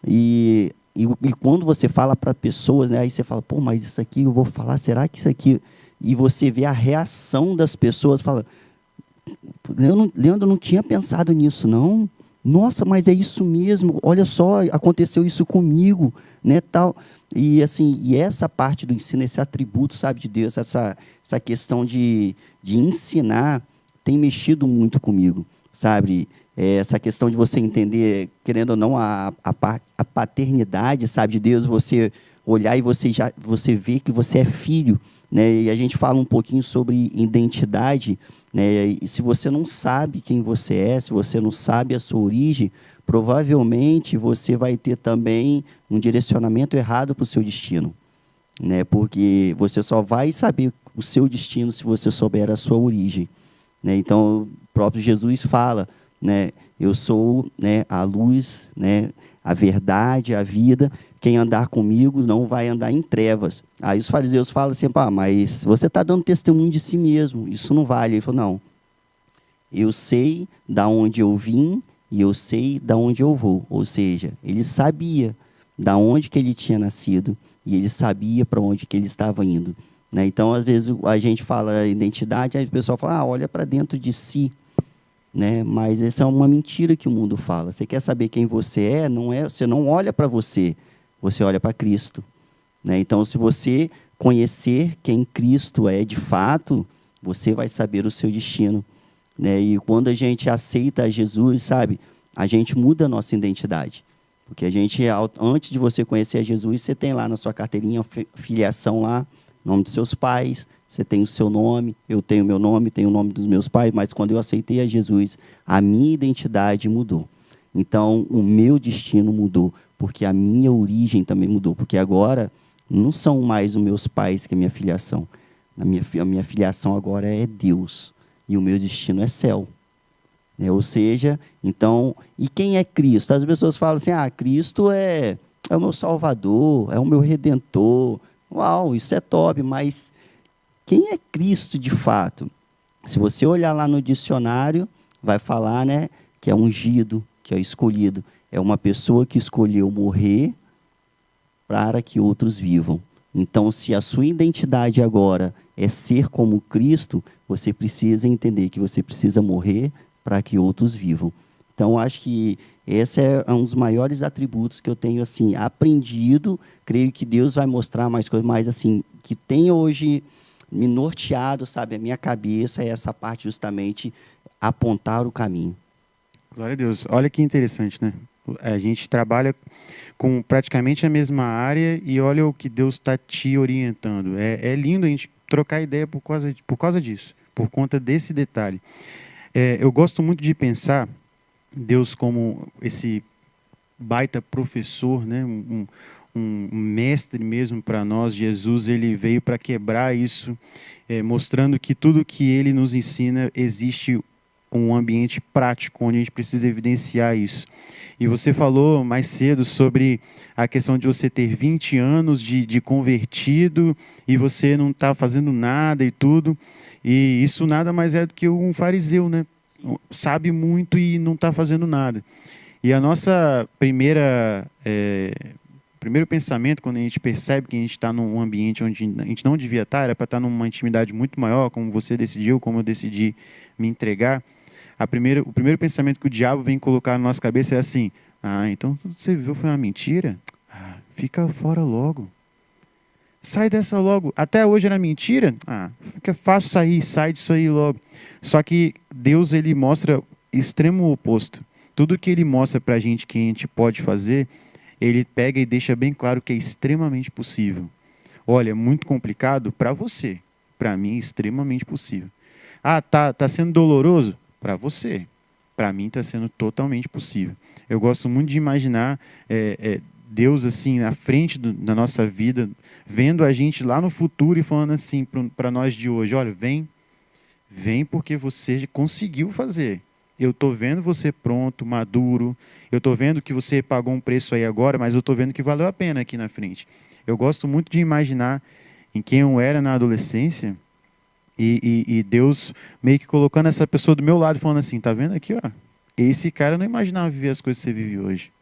E quando você fala para pessoas, né, aí você fala, pô, mas isso aqui eu vou falar, será que isso aqui... E você vê a reação das pessoas, fala, Leandro, eu não tinha pensado nisso, não. Nossa, mas é isso mesmo. Olha só, aconteceu isso comigo, né, tal. E assim, e essa parte do ensino, esse atributo, sabe, de Deus, essa questão de ensinar, tem mexido muito comigo, sabe? Essa questão de você entender, querendo ou não, a paternidade, sabe, de Deus, você olhar e você vê que você é filho, né? E a gente fala um pouquinho sobre identidade, né? E se você não sabe quem você é, se você não sabe a sua origem, provavelmente você vai ter também um direcionamento errado para o seu destino, né? Porque você só vai saber o seu destino se você souber a sua origem, né? Então, o próprio Jesus fala, né? Eu sou, né, a luz, né, a verdade, a vida. Quem andar comigo não vai andar em trevas. Aí os fariseus falam assim, mas você está dando testemunho de si mesmo, isso não vale. Ele falou, não, eu sei da onde eu vim e eu sei da onde eu vou. Ou seja, ele sabia da onde que ele tinha nascido e ele sabia para onde que ele estava indo, né? Então, às vezes, a gente fala identidade, aí o pessoal fala, olha para dentro de si, né? Mas essa é uma mentira que o mundo fala. Você quer saber quem você é? Você não olha para você, você olha para Cristo, né? Então, se você conhecer quem Cristo é de fato, você vai saber o seu destino, né? E quando a gente aceita Jesus, sabe, a gente muda a nossa identidade. Porque a gente, antes de você conhecer a Jesus, você tem lá na sua carteirinha filiação lá, nome dos seus pais, você tem o seu nome, eu tenho o meu nome, tenho o nome dos meus pais, mas quando eu aceitei a Jesus, a minha identidade mudou. Então, o meu destino mudou, porque a minha origem também mudou, porque agora não são mais os meus pais que é a minha filiação. A minha filiação agora é Deus, e o meu destino é céu. Né? Ou seja, então, e quem é Cristo? As pessoas falam assim, Cristo é o meu Salvador, é o meu Redentor. Uau, isso é top, mas quem é Cristo de fato? Se você olhar lá no dicionário, vai falar, né, que é ungido, que é escolhido. É uma pessoa que escolheu morrer para que outros vivam. Então, se a sua identidade agora é ser como Cristo, você precisa entender que você precisa morrer para que outros vivam. Então, acho que esse é um dos maiores atributos que eu tenho assim aprendido. Creio que Deus vai mostrar mais coisas, mas assim, que tem hoje me norteado, sabe, a minha cabeça é essa parte justamente apontar o caminho. Glória a Deus. Olha que interessante, né? A gente trabalha com praticamente a mesma área e olha o que Deus está te orientando. É lindo a gente trocar ideia por causa disso, por conta desse detalhe. Eu gosto muito de pensar Deus como esse baita professor, né? Um mestre mesmo para nós. Jesus, ele veio para quebrar isso, mostrando que tudo que ele nos ensina existe um ambiente prático onde a gente precisa evidenciar isso. E você falou mais cedo sobre a questão de você ter 20 anos de convertido e você não está fazendo nada e tudo. E isso nada mais é do que um fariseu, né? Sabe muito e não está fazendo nada. E a nossa primeiro pensamento, quando a gente percebe que a gente está num ambiente onde a gente não devia estar, era para estar numa intimidade muito maior, como você decidiu, como eu decidi me entregar. O primeiro pensamento que o diabo vem colocar na nossa cabeça é assim, então tudo que você viu foi uma mentira? Fica fora logo. Sai dessa logo. Até hoje era mentira? Fica fácil sair, sai disso aí logo. Só que Deus, ele mostra extremo oposto. Tudo que ele mostra para a gente que a gente pode fazer, ele pega e deixa bem claro que é extremamente possível. Olha, é muito complicado para você. Para mim, é extremamente possível. Tá sendo doloroso? Para você. Para mim, está sendo totalmente possível. Eu gosto muito de imaginar Deus assim na frente da nossa vida, vendo a gente lá no futuro e falando assim para nós de hoje, olha, vem porque você conseguiu fazer. Eu estou vendo você pronto, maduro. Eu estou vendo que você pagou um preço aí agora, mas eu estou vendo que valeu a pena aqui na frente. Eu gosto muito de imaginar em quem eu era na adolescência e Deus meio que colocando essa pessoa do meu lado, falando assim, tá vendo aqui, ó? Esse cara não imaginava viver as coisas que você vive hoje.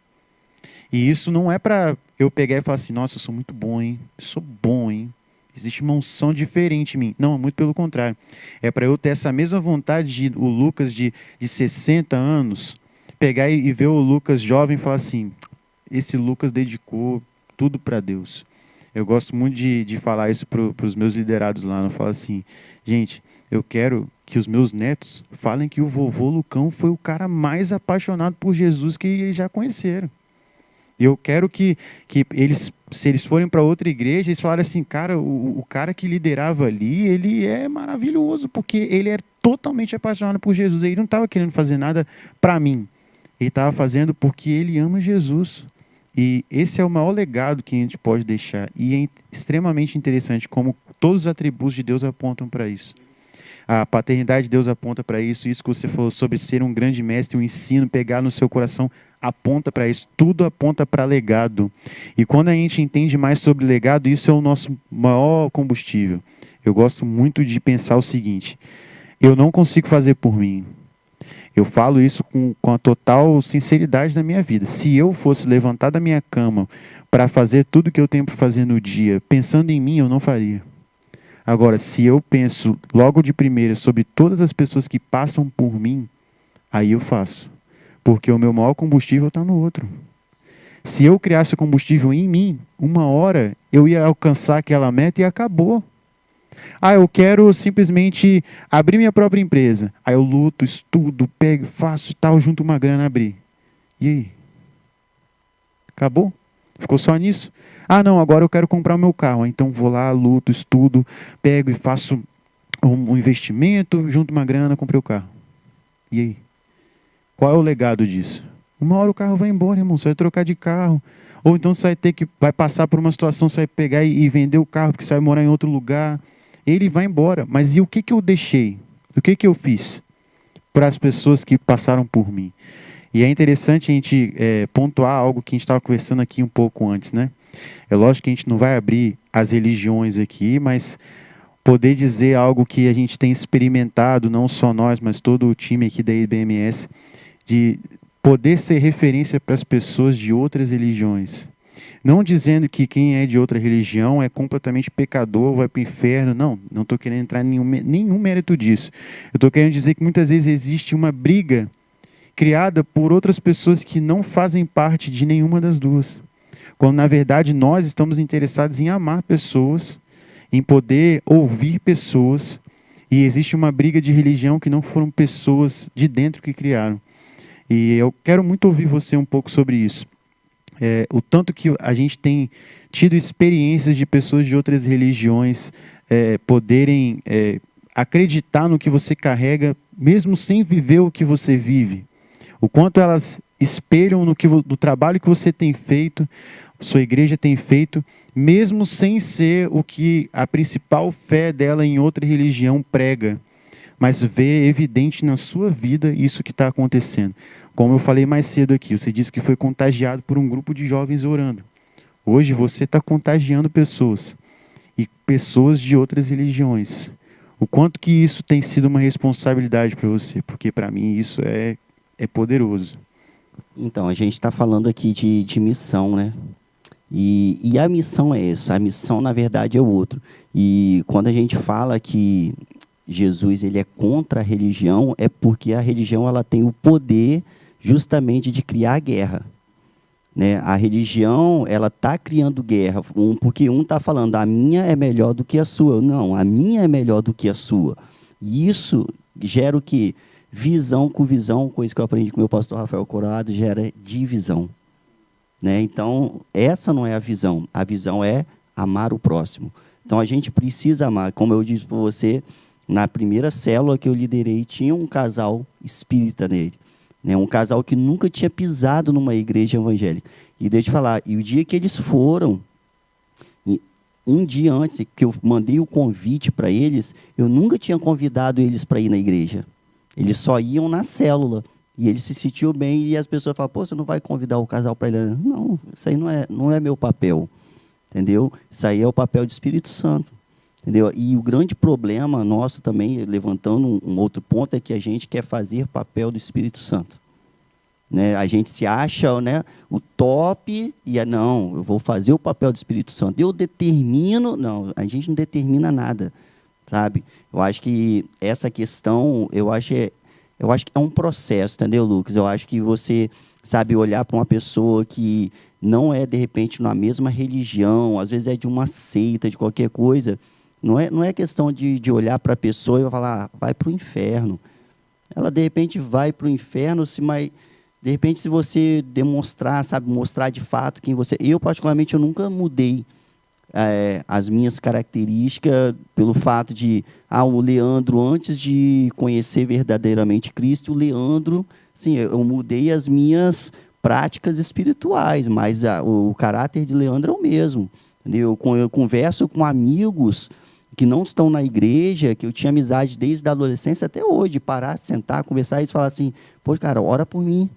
E isso não é para eu pegar e falar assim, nossa, eu sou muito bom, hein? Eu sou bom, hein? Existe uma unção diferente em mim. Não, muito pelo contrário. É para eu ter essa mesma vontade de o Lucas de 60 anos, pegar e ver o Lucas jovem e falar assim, esse Lucas dedicou tudo para Deus. Eu gosto muito de falar isso para os meus liderados lá. Eu falo assim, gente, eu quero que os meus netos falem que o vovô Lucão foi o cara mais apaixonado por Jesus que eles já conheceram. E eu quero que eles, se eles forem para outra igreja, eles falarem assim, cara, o cara que liderava ali, ele é maravilhoso, porque ele é totalmente apaixonado por Jesus. Ele não estava querendo fazer nada para mim. Ele estava fazendo porque ele ama Jesus. E esse é o maior legado que a gente pode deixar. E é extremamente interessante como todos os atributos de Deus apontam para isso. A paternidade de Deus aponta para isso. Isso que você falou sobre ser um grande mestre, um ensino, pegar no seu coração, aponta para isso. Tudo aponta para legado. E quando a gente entende mais sobre legado, isso é o nosso maior combustível. Eu gosto muito de pensar o seguinte, eu não consigo fazer por mim. Eu falo isso com a total sinceridade da minha vida. Se eu fosse levantar da minha cama para fazer tudo que eu tenho para fazer no dia, pensando em mim, eu não faria. Agora, se eu penso logo de primeira sobre todas as pessoas que passam por mim, aí eu faço. Porque o meu maior combustível está no outro. Se eu criasse o combustível em mim, uma hora eu ia alcançar aquela meta e acabou. Ah, eu quero simplesmente abrir minha própria empresa. Aí eu luto, estudo, pego, faço e tal, junto uma grana, abrir. E aí? Acabou? Ficou só nisso? Ah, não, agora eu quero comprar o meu carro. Então vou lá, luto, estudo, pego e faço um investimento, junto uma grana, comprei o carro. E aí? Qual é o legado disso? Uma hora o carro vai embora, irmão, você vai trocar de carro. Ou então você vai passar por uma situação, você vai pegar e vender o carro porque você vai morar em outro lugar. Ele vai embora. Mas e o que eu deixei? O que eu fiz para as pessoas que passaram por mim? E é interessante a gente pontuar algo que a gente estava conversando aqui um pouco antes, né? É lógico que a gente não vai abrir as religiões aqui, mas poder dizer algo que a gente tem experimentado, não só nós, mas todo o time aqui da IBMS, de poder ser referência para as pessoas de outras religiões. Não dizendo que quem é de outra religião é completamente pecador, vai para o inferno. Não estou querendo entrar em nenhum mérito disso. Eu estou querendo dizer que muitas vezes existe uma briga criada por outras pessoas que não fazem parte de nenhuma das duas. Quando, na verdade, nós estamos interessados em amar pessoas, em poder ouvir pessoas, e existe uma briga de religião que não foram pessoas de dentro que criaram. E eu quero muito ouvir você um pouco sobre isso. O tanto que a gente tem tido experiências de pessoas de outras religiões poderem acreditar no que você carrega, mesmo sem viver o que você vive. O quanto elas espelham do trabalho que você tem feito, sua igreja tem feito, mesmo sem ser o que a principal fé dela em outra religião prega, mas vê evidente na sua vida isso que está acontecendo. Como eu falei mais cedo aqui, você disse que foi contagiado por um grupo de jovens orando. Hoje você está contagiando pessoas, e pessoas de outras religiões. O quanto que isso tem sido uma responsabilidade para você, porque para mim isso é poderoso. Então, a gente está falando aqui de missão, né? E a missão é essa, a missão, na verdade, é o outro. E quando a gente fala que Jesus ele é contra a religião, é porque a religião ela tem o poder justamente de criar guerra. Né? A religião ela está criando guerra, porque um está falando, a minha é melhor do que a sua. Não, a minha é melhor do que a sua. E isso gera o quê? Visão com visão, coisa que eu aprendi com o meu pastor Rafael Coroado, gera divisão. Né? Então, essa não é a visão é amar o próximo. Então, a gente precisa amar. Como eu disse para você, na primeira célula que eu liderei, tinha um casal espírita nele. Né? Um casal que nunca tinha pisado numa igreja evangélica. E deixa eu falar, e o dia que eles foram, um dia antes que eu mandei o convite para eles, eu nunca tinha convidado eles para ir na igreja. Eles só iam na célula. E ele se sentiu bem e as pessoas falam, pô, você não vai convidar o casal para ir? Não, isso aí não é meu papel. Entendeu? Isso aí é o papel do Espírito Santo. Entendeu? E o grande problema nosso também, levantando um outro ponto, é que a gente quer fazer papel do Espírito Santo. né? A gente se acha, né, o top e não, eu vou fazer o papel do Espírito Santo. Eu determino, não, a gente não determina nada, sabe? Eu acho que essa questão, eu acho que é um processo, entendeu, Lucas? Eu acho que você sabe olhar para uma pessoa que não é de repente na mesma religião, às vezes é de uma seita, de qualquer coisa. Não é questão de olhar para a pessoa e falar, vai para o inferno. Ela, de repente, vai para o inferno, mas, de repente, se você demonstrar, sabe, mostrar de fato quem você... Eu, particularmente, eu nunca mudei as minhas características pelo fato de, o Leandro, antes de conhecer verdadeiramente Cristo, o Leandro, sim, eu mudei as minhas práticas espirituais, mas o caráter de Leandro é o mesmo. Entendeu? Eu converso com amigos que não estão na igreja, que eu tinha amizade desde a adolescência até hoje, parar, sentar, conversar e falar assim, pô, cara, ora por mim.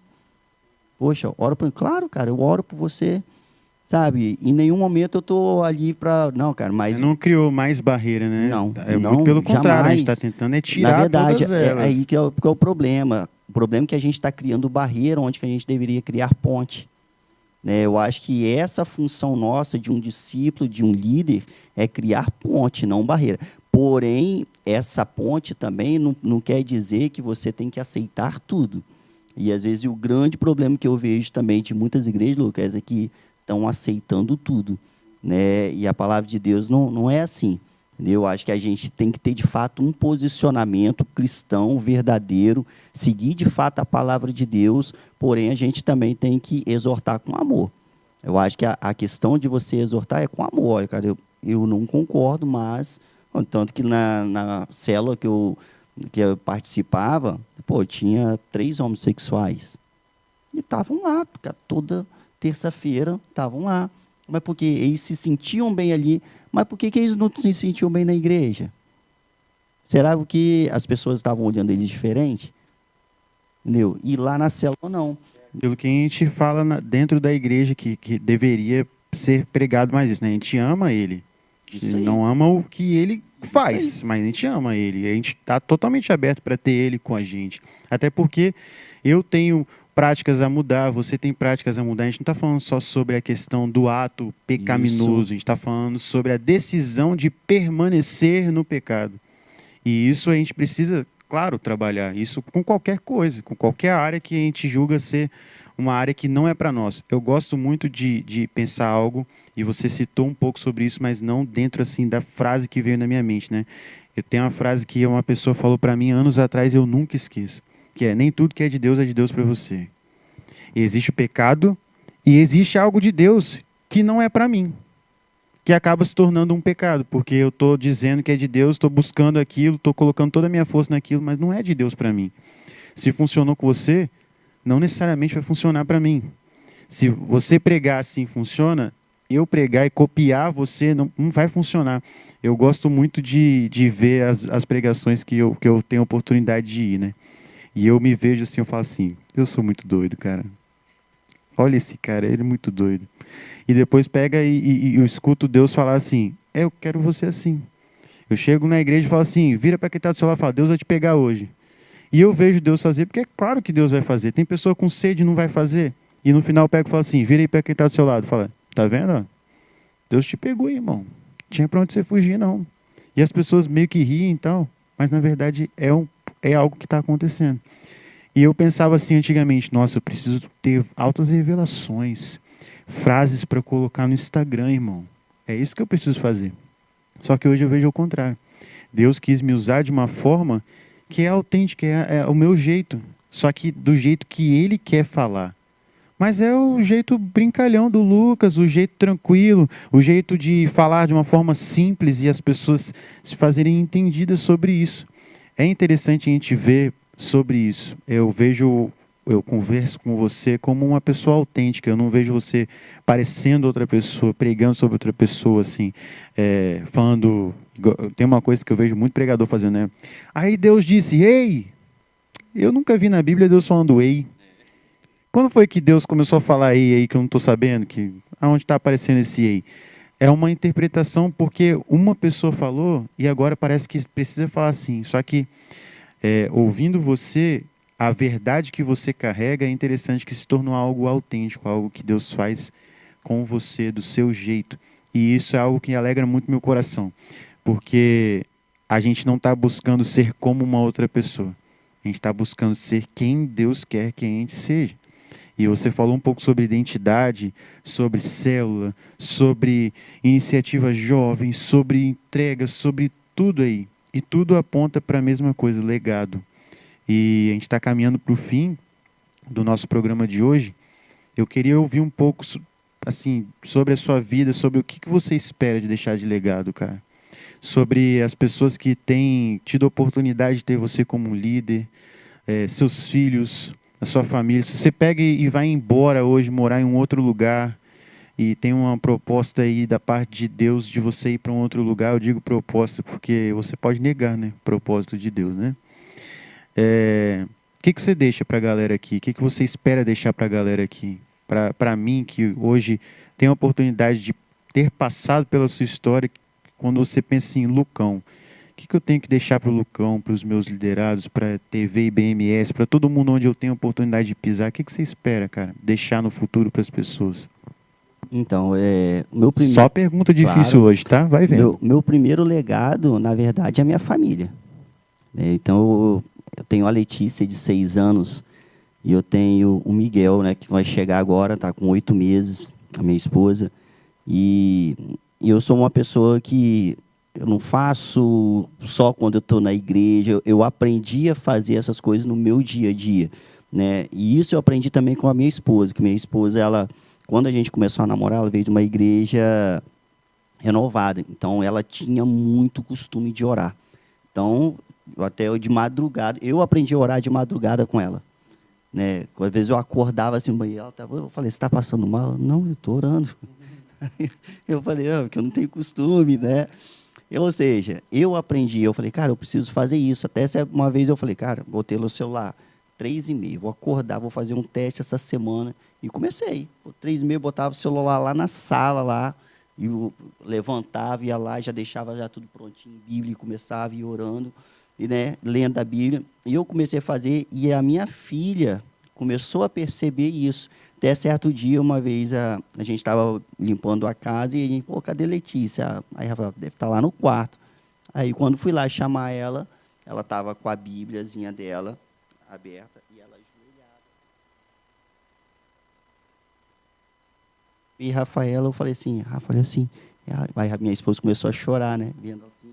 Poxa, ora por mim. Claro, cara, eu oro por você. Sabe? Em nenhum momento eu estou ali para... Não, cara, mas... Não criou mais barreira, né? Não, não, muito pelo contrário, jamais. A gente está tentando tirar Na verdade, todas elas. É aí que é o problema. O problema é que a gente está criando barreira onde que a gente deveria criar ponte. Né? Eu acho que essa função nossa de um discípulo, de um líder, é criar ponte, não barreira. Porém, essa ponte também não quer dizer que você tem que aceitar tudo. E, às vezes, o grande problema que eu vejo também de muitas igrejas, Lucas, é que estão aceitando tudo. Né? E a palavra de Deus não é assim. Eu acho que a gente tem que ter, de fato, um posicionamento cristão verdadeiro, seguir, de fato, a palavra de Deus, porém, a gente também tem que exortar com amor. Eu acho que a questão de você exortar é com amor. Cara, eu não concordo, mas, tanto que na célula que eu participava, tinha 3 homossexuais. E estavam lá, toda terça-feira estavam lá. Mas porque eles se sentiam bem ali, mas por que eles não se sentiam bem na igreja? Será que as pessoas estavam olhando eles diferente? Entendeu? E lá na célula, não. Pelo que a gente fala dentro da igreja, que deveria ser pregado mais isso, né? A gente ama ele. A gente não ama o que ele faz, mas a gente ama ele. A gente está totalmente aberto para ter ele com a gente. Até porque eu tenho práticas a mudar, você tem práticas a mudar. A gente não está falando só sobre a questão do ato pecaminoso, a gente está falando sobre a decisão de permanecer no pecado. E isso a gente precisa, claro, trabalhar. Isso com qualquer coisa, com qualquer área que a gente julga ser uma área que não é para nós. Eu gosto muito de pensar algo, e você citou um pouco sobre isso, mas não dentro assim da frase que veio na minha mente, né? Eu tenho uma frase que uma pessoa falou para mim anos atrás e eu nunca esqueço. Que é, nem tudo que é de Deus para você. E existe o pecado e existe algo de Deus que não é para mim, que acaba se tornando um pecado, porque eu estou dizendo que é de Deus, estou buscando aquilo, estou colocando toda a minha força naquilo, mas não é de Deus para mim. Se funcionou com você, não necessariamente vai funcionar para mim. Se você pregar assim funciona, eu pregar e copiar você não vai funcionar. Eu gosto muito de ver as pregações que eu tenho oportunidade de ir, né? E eu me vejo assim, eu falo assim, eu sou muito doido, cara. Olha esse cara, ele é muito doido. E depois pega e eu escuto Deus falar assim, eu quero você assim. Eu chego na igreja e falo assim, vira para quem está do seu lado e fala, Deus vai te pegar hoje. E eu vejo Deus fazer, porque é claro que Deus vai fazer. Tem pessoa com sede e não vai fazer. E no final eu pego e falo assim, vira aí para quem está do seu lado. Fala, tá vendo? Deus te pegou, irmão. Não tinha para onde você fugir, não. E as pessoas meio que riem e tal, mas na verdade é algo que está acontecendo. E eu pensava assim antigamente, nossa, eu preciso ter altas revelações, frases para colocar no Instagram, irmão. É isso que eu preciso fazer. Só que hoje eu vejo o contrário. Deus quis me usar de uma forma que é autêntica, é o meu jeito. Só que do jeito que Ele quer falar. Mas é o jeito brincalhão do Lucas, o jeito tranquilo, o jeito de falar de uma forma simples e as pessoas se fazerem entendidas sobre isso. É interessante a gente ver sobre isso. Eu converso com você como uma pessoa autêntica. Eu não vejo você parecendo outra pessoa, pregando sobre outra pessoa, assim, falando... Tem uma coisa que eu vejo muito pregador fazendo, né? Aí Deus disse, ei! Eu nunca vi na Bíblia Deus falando ei. Quando foi que Deus começou a falar ei aí que eu não estou sabendo? Aonde está aparecendo esse ei? É uma interpretação porque uma pessoa falou e agora parece que precisa falar assim. Só que ouvindo você, a verdade que você carrega é interessante que se tornou algo autêntico, algo que Deus faz com você, do seu jeito. E isso é algo que alegra muito meu coração, porque a gente não está buscando ser como uma outra pessoa. A gente está buscando ser quem Deus quer que a gente seja. E você falou um pouco sobre identidade, sobre célula, sobre iniciativa jovem, sobre entrega, sobre tudo aí. E tudo aponta para a mesma coisa, legado. E a gente está caminhando para o fim do nosso programa de hoje. Eu queria ouvir um pouco assim, sobre a sua vida, sobre o que você espera de deixar de legado, cara. Sobre as pessoas que têm tido a oportunidade de ter você como um líder, seus filhos, a sua família. Se você pega e vai embora hoje, morar em um outro lugar, e tem uma proposta aí da parte de Deus de você ir para um outro lugar, eu digo proposta porque você pode negar, né? Propósito de Deus, né? O que você deixa para a galera aqui? O que você espera deixar para a galera aqui? Para mim, que hoje tem a oportunidade de ter passado pela sua história, quando você pensa em Lucão, o que eu tenho que deixar para o Lucão, para os meus liderados, para a TV e BMS, para todo mundo onde eu tenho a oportunidade de pisar? O que você espera, cara, deixar no futuro para as pessoas? Então, meu primeiro... Só pergunta difícil, claro, hoje, tá? Vai vendo. Meu primeiro legado, na verdade, é a minha família. Então, eu tenho a Letícia, de 6 anos, e eu tenho o Miguel, né, que vai chegar agora, está com 8 meses, a minha esposa. E eu sou uma pessoa que eu não faço só quando eu estou na igreja, eu aprendi a fazer essas coisas no meu dia a dia, né? E isso eu aprendi também com a minha esposa, que minha esposa, ela, quando a gente começou a namorar, ela veio de uma igreja renovada, então ela tinha muito costume de orar. Então, até de madrugada, eu aprendi a orar de madrugada com ela, né? Às vezes eu acordava assim, eu falei, você está passando mal? Não, eu estou orando. Eu falei, porque eu não tenho costume, né? Ou seja, eu aprendi, eu falei, cara, eu preciso fazer isso. Até uma vez eu falei, cara, botei no celular, 3h30, vou acordar, vou fazer um teste essa semana. E comecei. 3h30, botava o celular lá na sala, lá, e eu levantava, ia lá, já deixava já tudo prontinho, Bíblia, e começava a ir orando, e, né, lendo a Bíblia. E eu comecei a fazer, e a minha filha começou a perceber isso. Até certo dia, uma vez, a gente estava limpando a casa e a gente, cadê Letícia? Aí ela falou, deve estar lá no quarto. Aí, quando fui lá chamar ela, ela estava com a Bíbliazinha dela aberta e ela ajoelhada. E Rafaela, eu falei assim, aí a minha esposa começou a chorar, né? Vendo assim.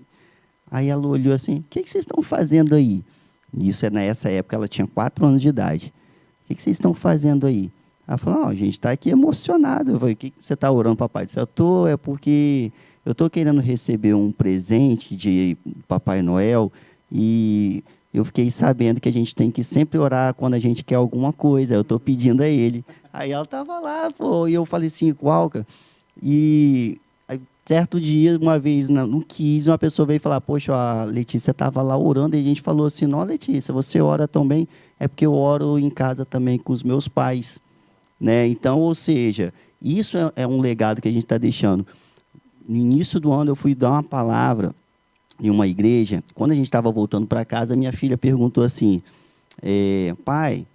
Aí ela olhou assim, o que vocês estão fazendo aí? Isso, nessa época, ela tinha 4 anos de idade. O que vocês estão fazendo aí? Ela falou, a gente está aqui emocionado. Eu falei, o que você está orando, papai? Eu disse, é porque eu estou querendo receber um presente de Papai Noel e eu fiquei sabendo que a gente tem que sempre orar quando a gente quer alguma coisa. Eu estou pedindo a ele. Aí ela estava lá, e eu falei assim, Walker, e aí, certo dia, uma vez no Kids, uma pessoa veio falar, poxa, a Letícia estava lá orando, e a gente falou assim, não, Letícia, você ora tão bem, é porque eu oro em casa também com os meus pais, né? Então, ou seja, isso é um legado que a gente está deixando. No início do ano, eu fui dar uma palavra em uma igreja, quando a gente estava voltando para casa, minha filha perguntou assim, pai,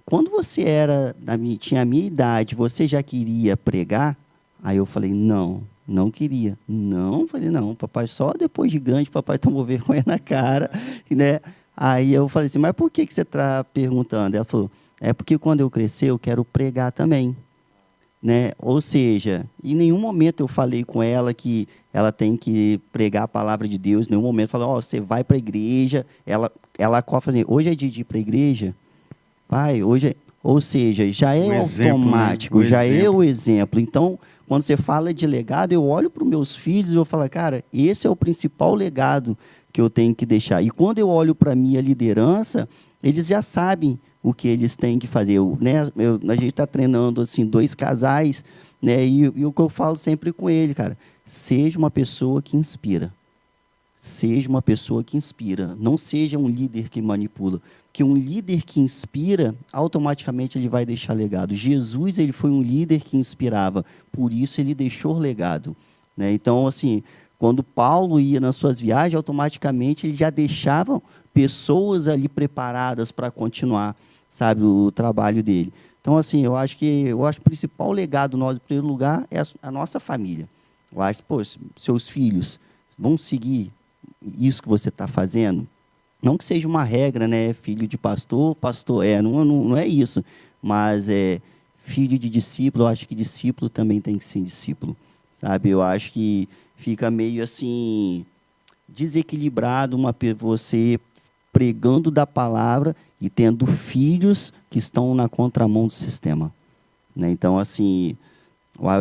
quando você tinha a minha idade, você já queria pregar? Aí eu falei, não queria. Falei, não, papai, só depois de grande, papai tomou vergonha na cara, né? Aí eu falei assim, mas por que você está perguntando? Ela falou, é porque quando eu crescer, eu quero pregar também, né? Ou seja, em nenhum momento eu falei com ela que ela tem que pregar a palavra de Deus, em nenhum momento eu falei, você vai para a igreja, ela assim, hoje é dia de ir para a igreja? Vai, hoje ou seja, já é automático, já é o exemplo. Então, quando você fala de legado, eu olho para os meus filhos e eu falo, cara, esse é o principal legado que eu tenho que deixar. E quando eu olho para a minha liderança, eles já sabem o que eles têm que fazer. A gente está treinando assim, 2 casais, né? E o que eu falo sempre com ele, cara, seja uma pessoa que inspira. Seja uma pessoa que inspira, não seja um líder que manipula, porque um líder que inspira, automaticamente ele vai deixar legado. Jesus, ele foi um líder que inspirava, por isso ele deixou legado, né? Então, assim, Quando Paulo ia nas suas viagens, automaticamente ele já deixava pessoas ali preparadas para continuar, sabe, o trabalho dele. Então, assim, eu acho que o principal legado nosso, em primeiro lugar, é a nossa família. Eu acho, pô, seus filhos vão seguir isso que você está fazendo. Não que seja uma regra, né? Filho de pastor, pastor não é isso. Mas filho de discípulo, eu acho que discípulo também tem que ser discípulo, sabe? Eu acho que fica meio assim desequilibrado você pregando da palavra e tendo filhos que estão na contramão do sistema, né? Então, assim,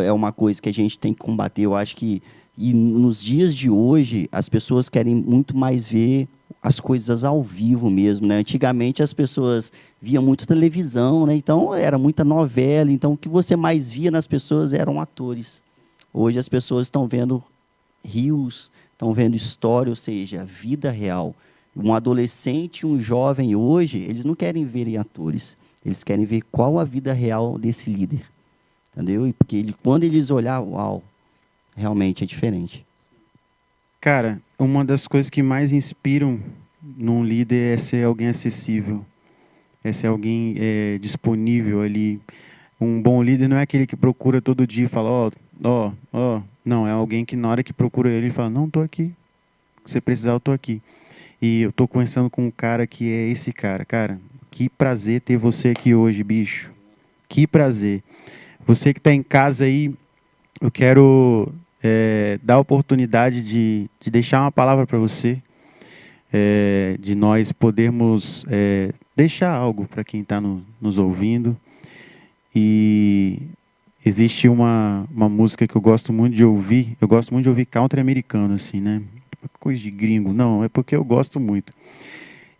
é uma coisa que a gente tem que combater. Eu acho que nos dias de hoje as pessoas querem muito mais ver as coisas ao vivo mesmo, né? Antigamente as pessoas viam muito televisão, né? Então era muita novela. Então o que você mais via nas pessoas eram atores. Hoje as pessoas estão vendo rios, estão vendo história, ou seja, vida real. Um adolescente, um jovem hoje, eles não querem ver em atores. Eles querem ver qual a vida real desse líder. Entendeu? Porque quando eles olhar, uau, realmente é diferente. Cara, uma das coisas que mais inspiram num líder é ser alguém acessível, é ser alguém disponível ali. Um bom líder não é aquele que procura todo dia e fala, ó. Não, é alguém que na hora que procura ele fala, não, estou aqui. Se você precisar, eu estou aqui. E eu estou conversando com um cara que é esse cara. Cara, que prazer ter você aqui hoje, bicho. Que prazer. Você que está em casa aí, eu quero dar a oportunidade de deixar uma palavra para você, de nós podermos deixar algo para quem está nos ouvindo. E existe uma música que eu gosto muito de ouvir. Eu gosto muito de ouvir country americano, assim, né? Coisa de gringo. Não, é porque eu gosto muito.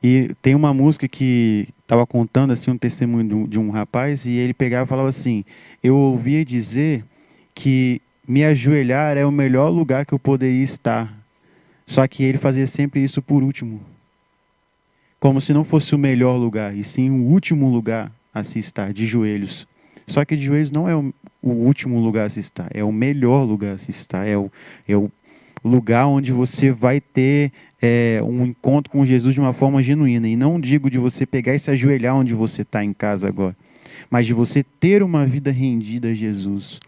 E tem uma música que estava contando assim, um testemunho de um rapaz, e ele pegava e falava assim, eu ouvia dizer que me ajoelhar é o melhor lugar que eu poderia estar. Só que ele fazia sempre isso por último. Como se não fosse o melhor lugar, e sim o último lugar a se estar, de joelhos. Só que de joelhos não é o último lugar a se estar, é o melhor lugar a se estar, é o lugar onde você vai ter um encontro com Jesus de uma forma genuína. E não digo de você pegar e se ajoelhar onde você está em casa agora, mas de você ter uma vida rendida a Jesus.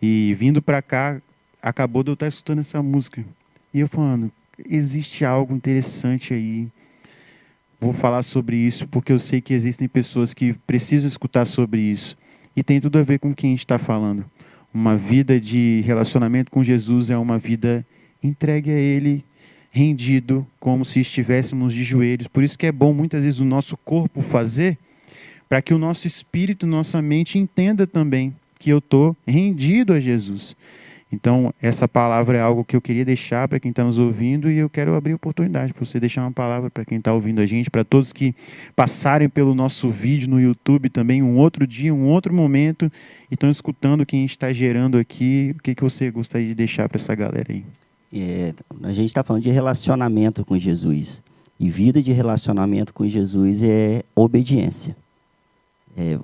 E vindo para cá, acabou de eu estar escutando essa música. E eu falando, existe algo interessante aí. Vou falar sobre isso, porque eu sei que existem pessoas que precisam escutar sobre isso. E tem tudo a ver com o que a gente está falando. Uma vida de relacionamento com Jesus é uma vida entregue a Ele, rendido, como se estivéssemos de joelhos. Por isso que é bom, muitas vezes, o nosso corpo fazer, para que o nosso espírito, nossa mente entenda também que eu estou rendido a Jesus. Então, essa palavra é algo que eu queria deixar para quem está nos ouvindo, e eu quero abrir a oportunidade para você deixar uma palavra para quem está ouvindo a gente, para todos que passarem pelo nosso vídeo no YouTube também, um outro dia, um outro momento, e estão escutando o que a gente está gerando aqui. O que você gostaria de deixar para essa galera aí? A gente está falando de relacionamento com Jesus. E vida de relacionamento com Jesus é obediência.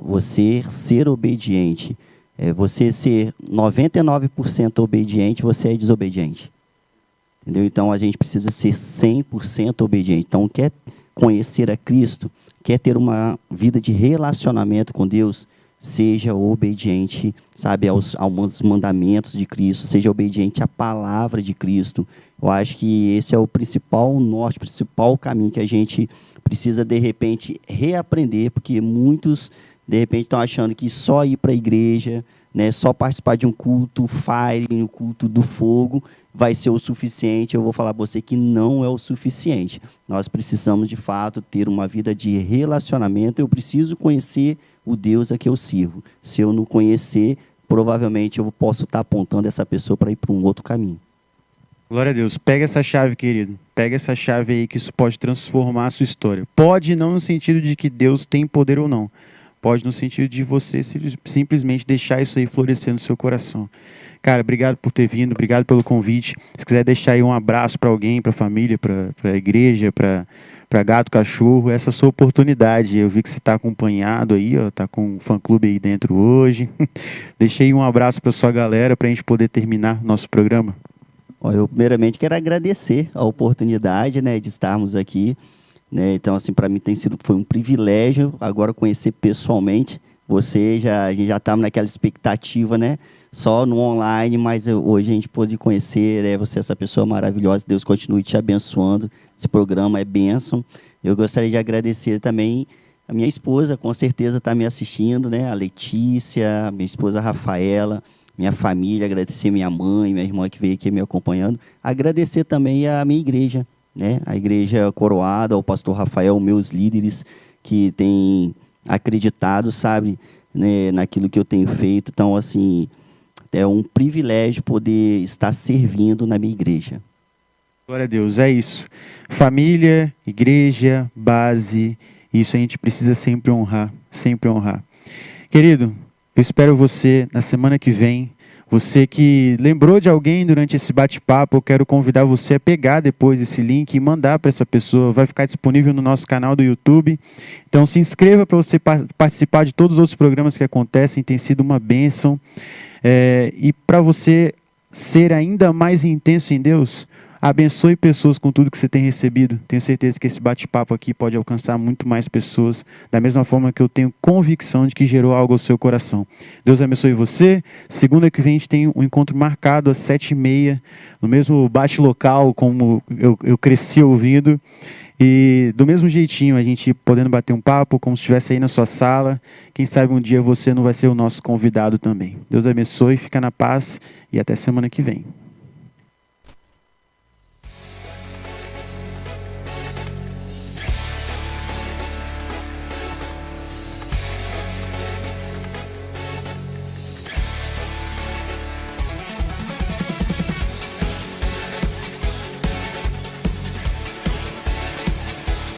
Você ser obediente. Você ser 99% obediente, você é desobediente. Entendeu? Então, a gente precisa ser 100% obediente. Então, quer conhecer a Cristo, quer ter uma vida de relacionamento com Deus, seja obediente, sabe, aos mandamentos de Cristo, seja obediente à palavra de Cristo. Eu acho que esse é o principal norte, o principal caminho que a gente precisa, de repente, reaprender, porque muitos, de repente, estão achando que só ir para a igreja, né, só participar de um culto fire, um culto do fogo, vai ser o suficiente. Eu vou falar para você que não é o suficiente. Nós precisamos, de fato, ter uma vida de relacionamento. Eu preciso conhecer o Deus a que eu sirvo. Se eu não conhecer, provavelmente eu posso estar apontando essa pessoa para ir para um outro caminho. Glória a Deus. Pega essa chave, querido. Pega essa chave aí, que isso pode transformar a sua história. Pode não no sentido de que Deus tem poder ou não. Pode no sentido de você simplesmente deixar isso aí florescer no seu coração. Cara, obrigado por ter vindo, obrigado pelo convite. Se quiser deixar aí um abraço para alguém, para a família, para a igreja, para gato, cachorro, essa é a sua oportunidade. Eu vi que você está acompanhado aí, está com um fã-clube aí dentro hoje. Deixei um abraço para sua galera, para a gente poder terminar nosso programa. Ó, eu primeiramente quero agradecer a oportunidade, né, de estarmos aqui, né? Então, assim, para mim foi um privilégio agora conhecer pessoalmente você. A gente já estava naquela expectativa, né, só no online, mas hoje a gente pôde conhecer, né, você, essa pessoa maravilhosa. Deus continue te abençoando. Esse programa é bênção. Eu gostaria de agradecer também a minha esposa, com certeza está me assistindo, né, a Letícia, minha esposa Rafaela, minha família, agradecer minha mãe, minha irmã que veio aqui me acompanhando, agradecer também a minha igreja, né? A igreja Coroado, ao pastor Rafael, meus líderes que têm acreditado, sabe, né, naquilo que eu tenho feito. Então, assim, é um privilégio poder estar servindo na minha igreja. Glória a Deus, é isso. Família, igreja, base, isso a gente precisa sempre honrar, sempre honrar. Querido, eu espero você na semana que vem. Você que lembrou de alguém durante esse bate-papo, eu quero convidar você a pegar depois esse link e mandar para essa pessoa. Vai ficar disponível no nosso canal do YouTube. Então se inscreva para você participar de todos os outros programas que acontecem. Tem sido uma bênção. E para você ser ainda mais intenso em Deus, abençoe pessoas com tudo que você tem recebido. Tenho certeza que esse bate-papo aqui pode alcançar muito mais pessoas, da mesma forma que eu tenho convicção de que gerou algo ao seu coração. Deus abençoe você. Segunda que vem a gente tem um encontro marcado às 7h30, no mesmo bate-local como eu cresci ouvindo. E do mesmo jeitinho, a gente podendo bater um papo, como se estivesse aí na sua sala. Quem sabe um dia você não vai ser o nosso convidado também. Deus abençoe, fica na paz e até semana que vem.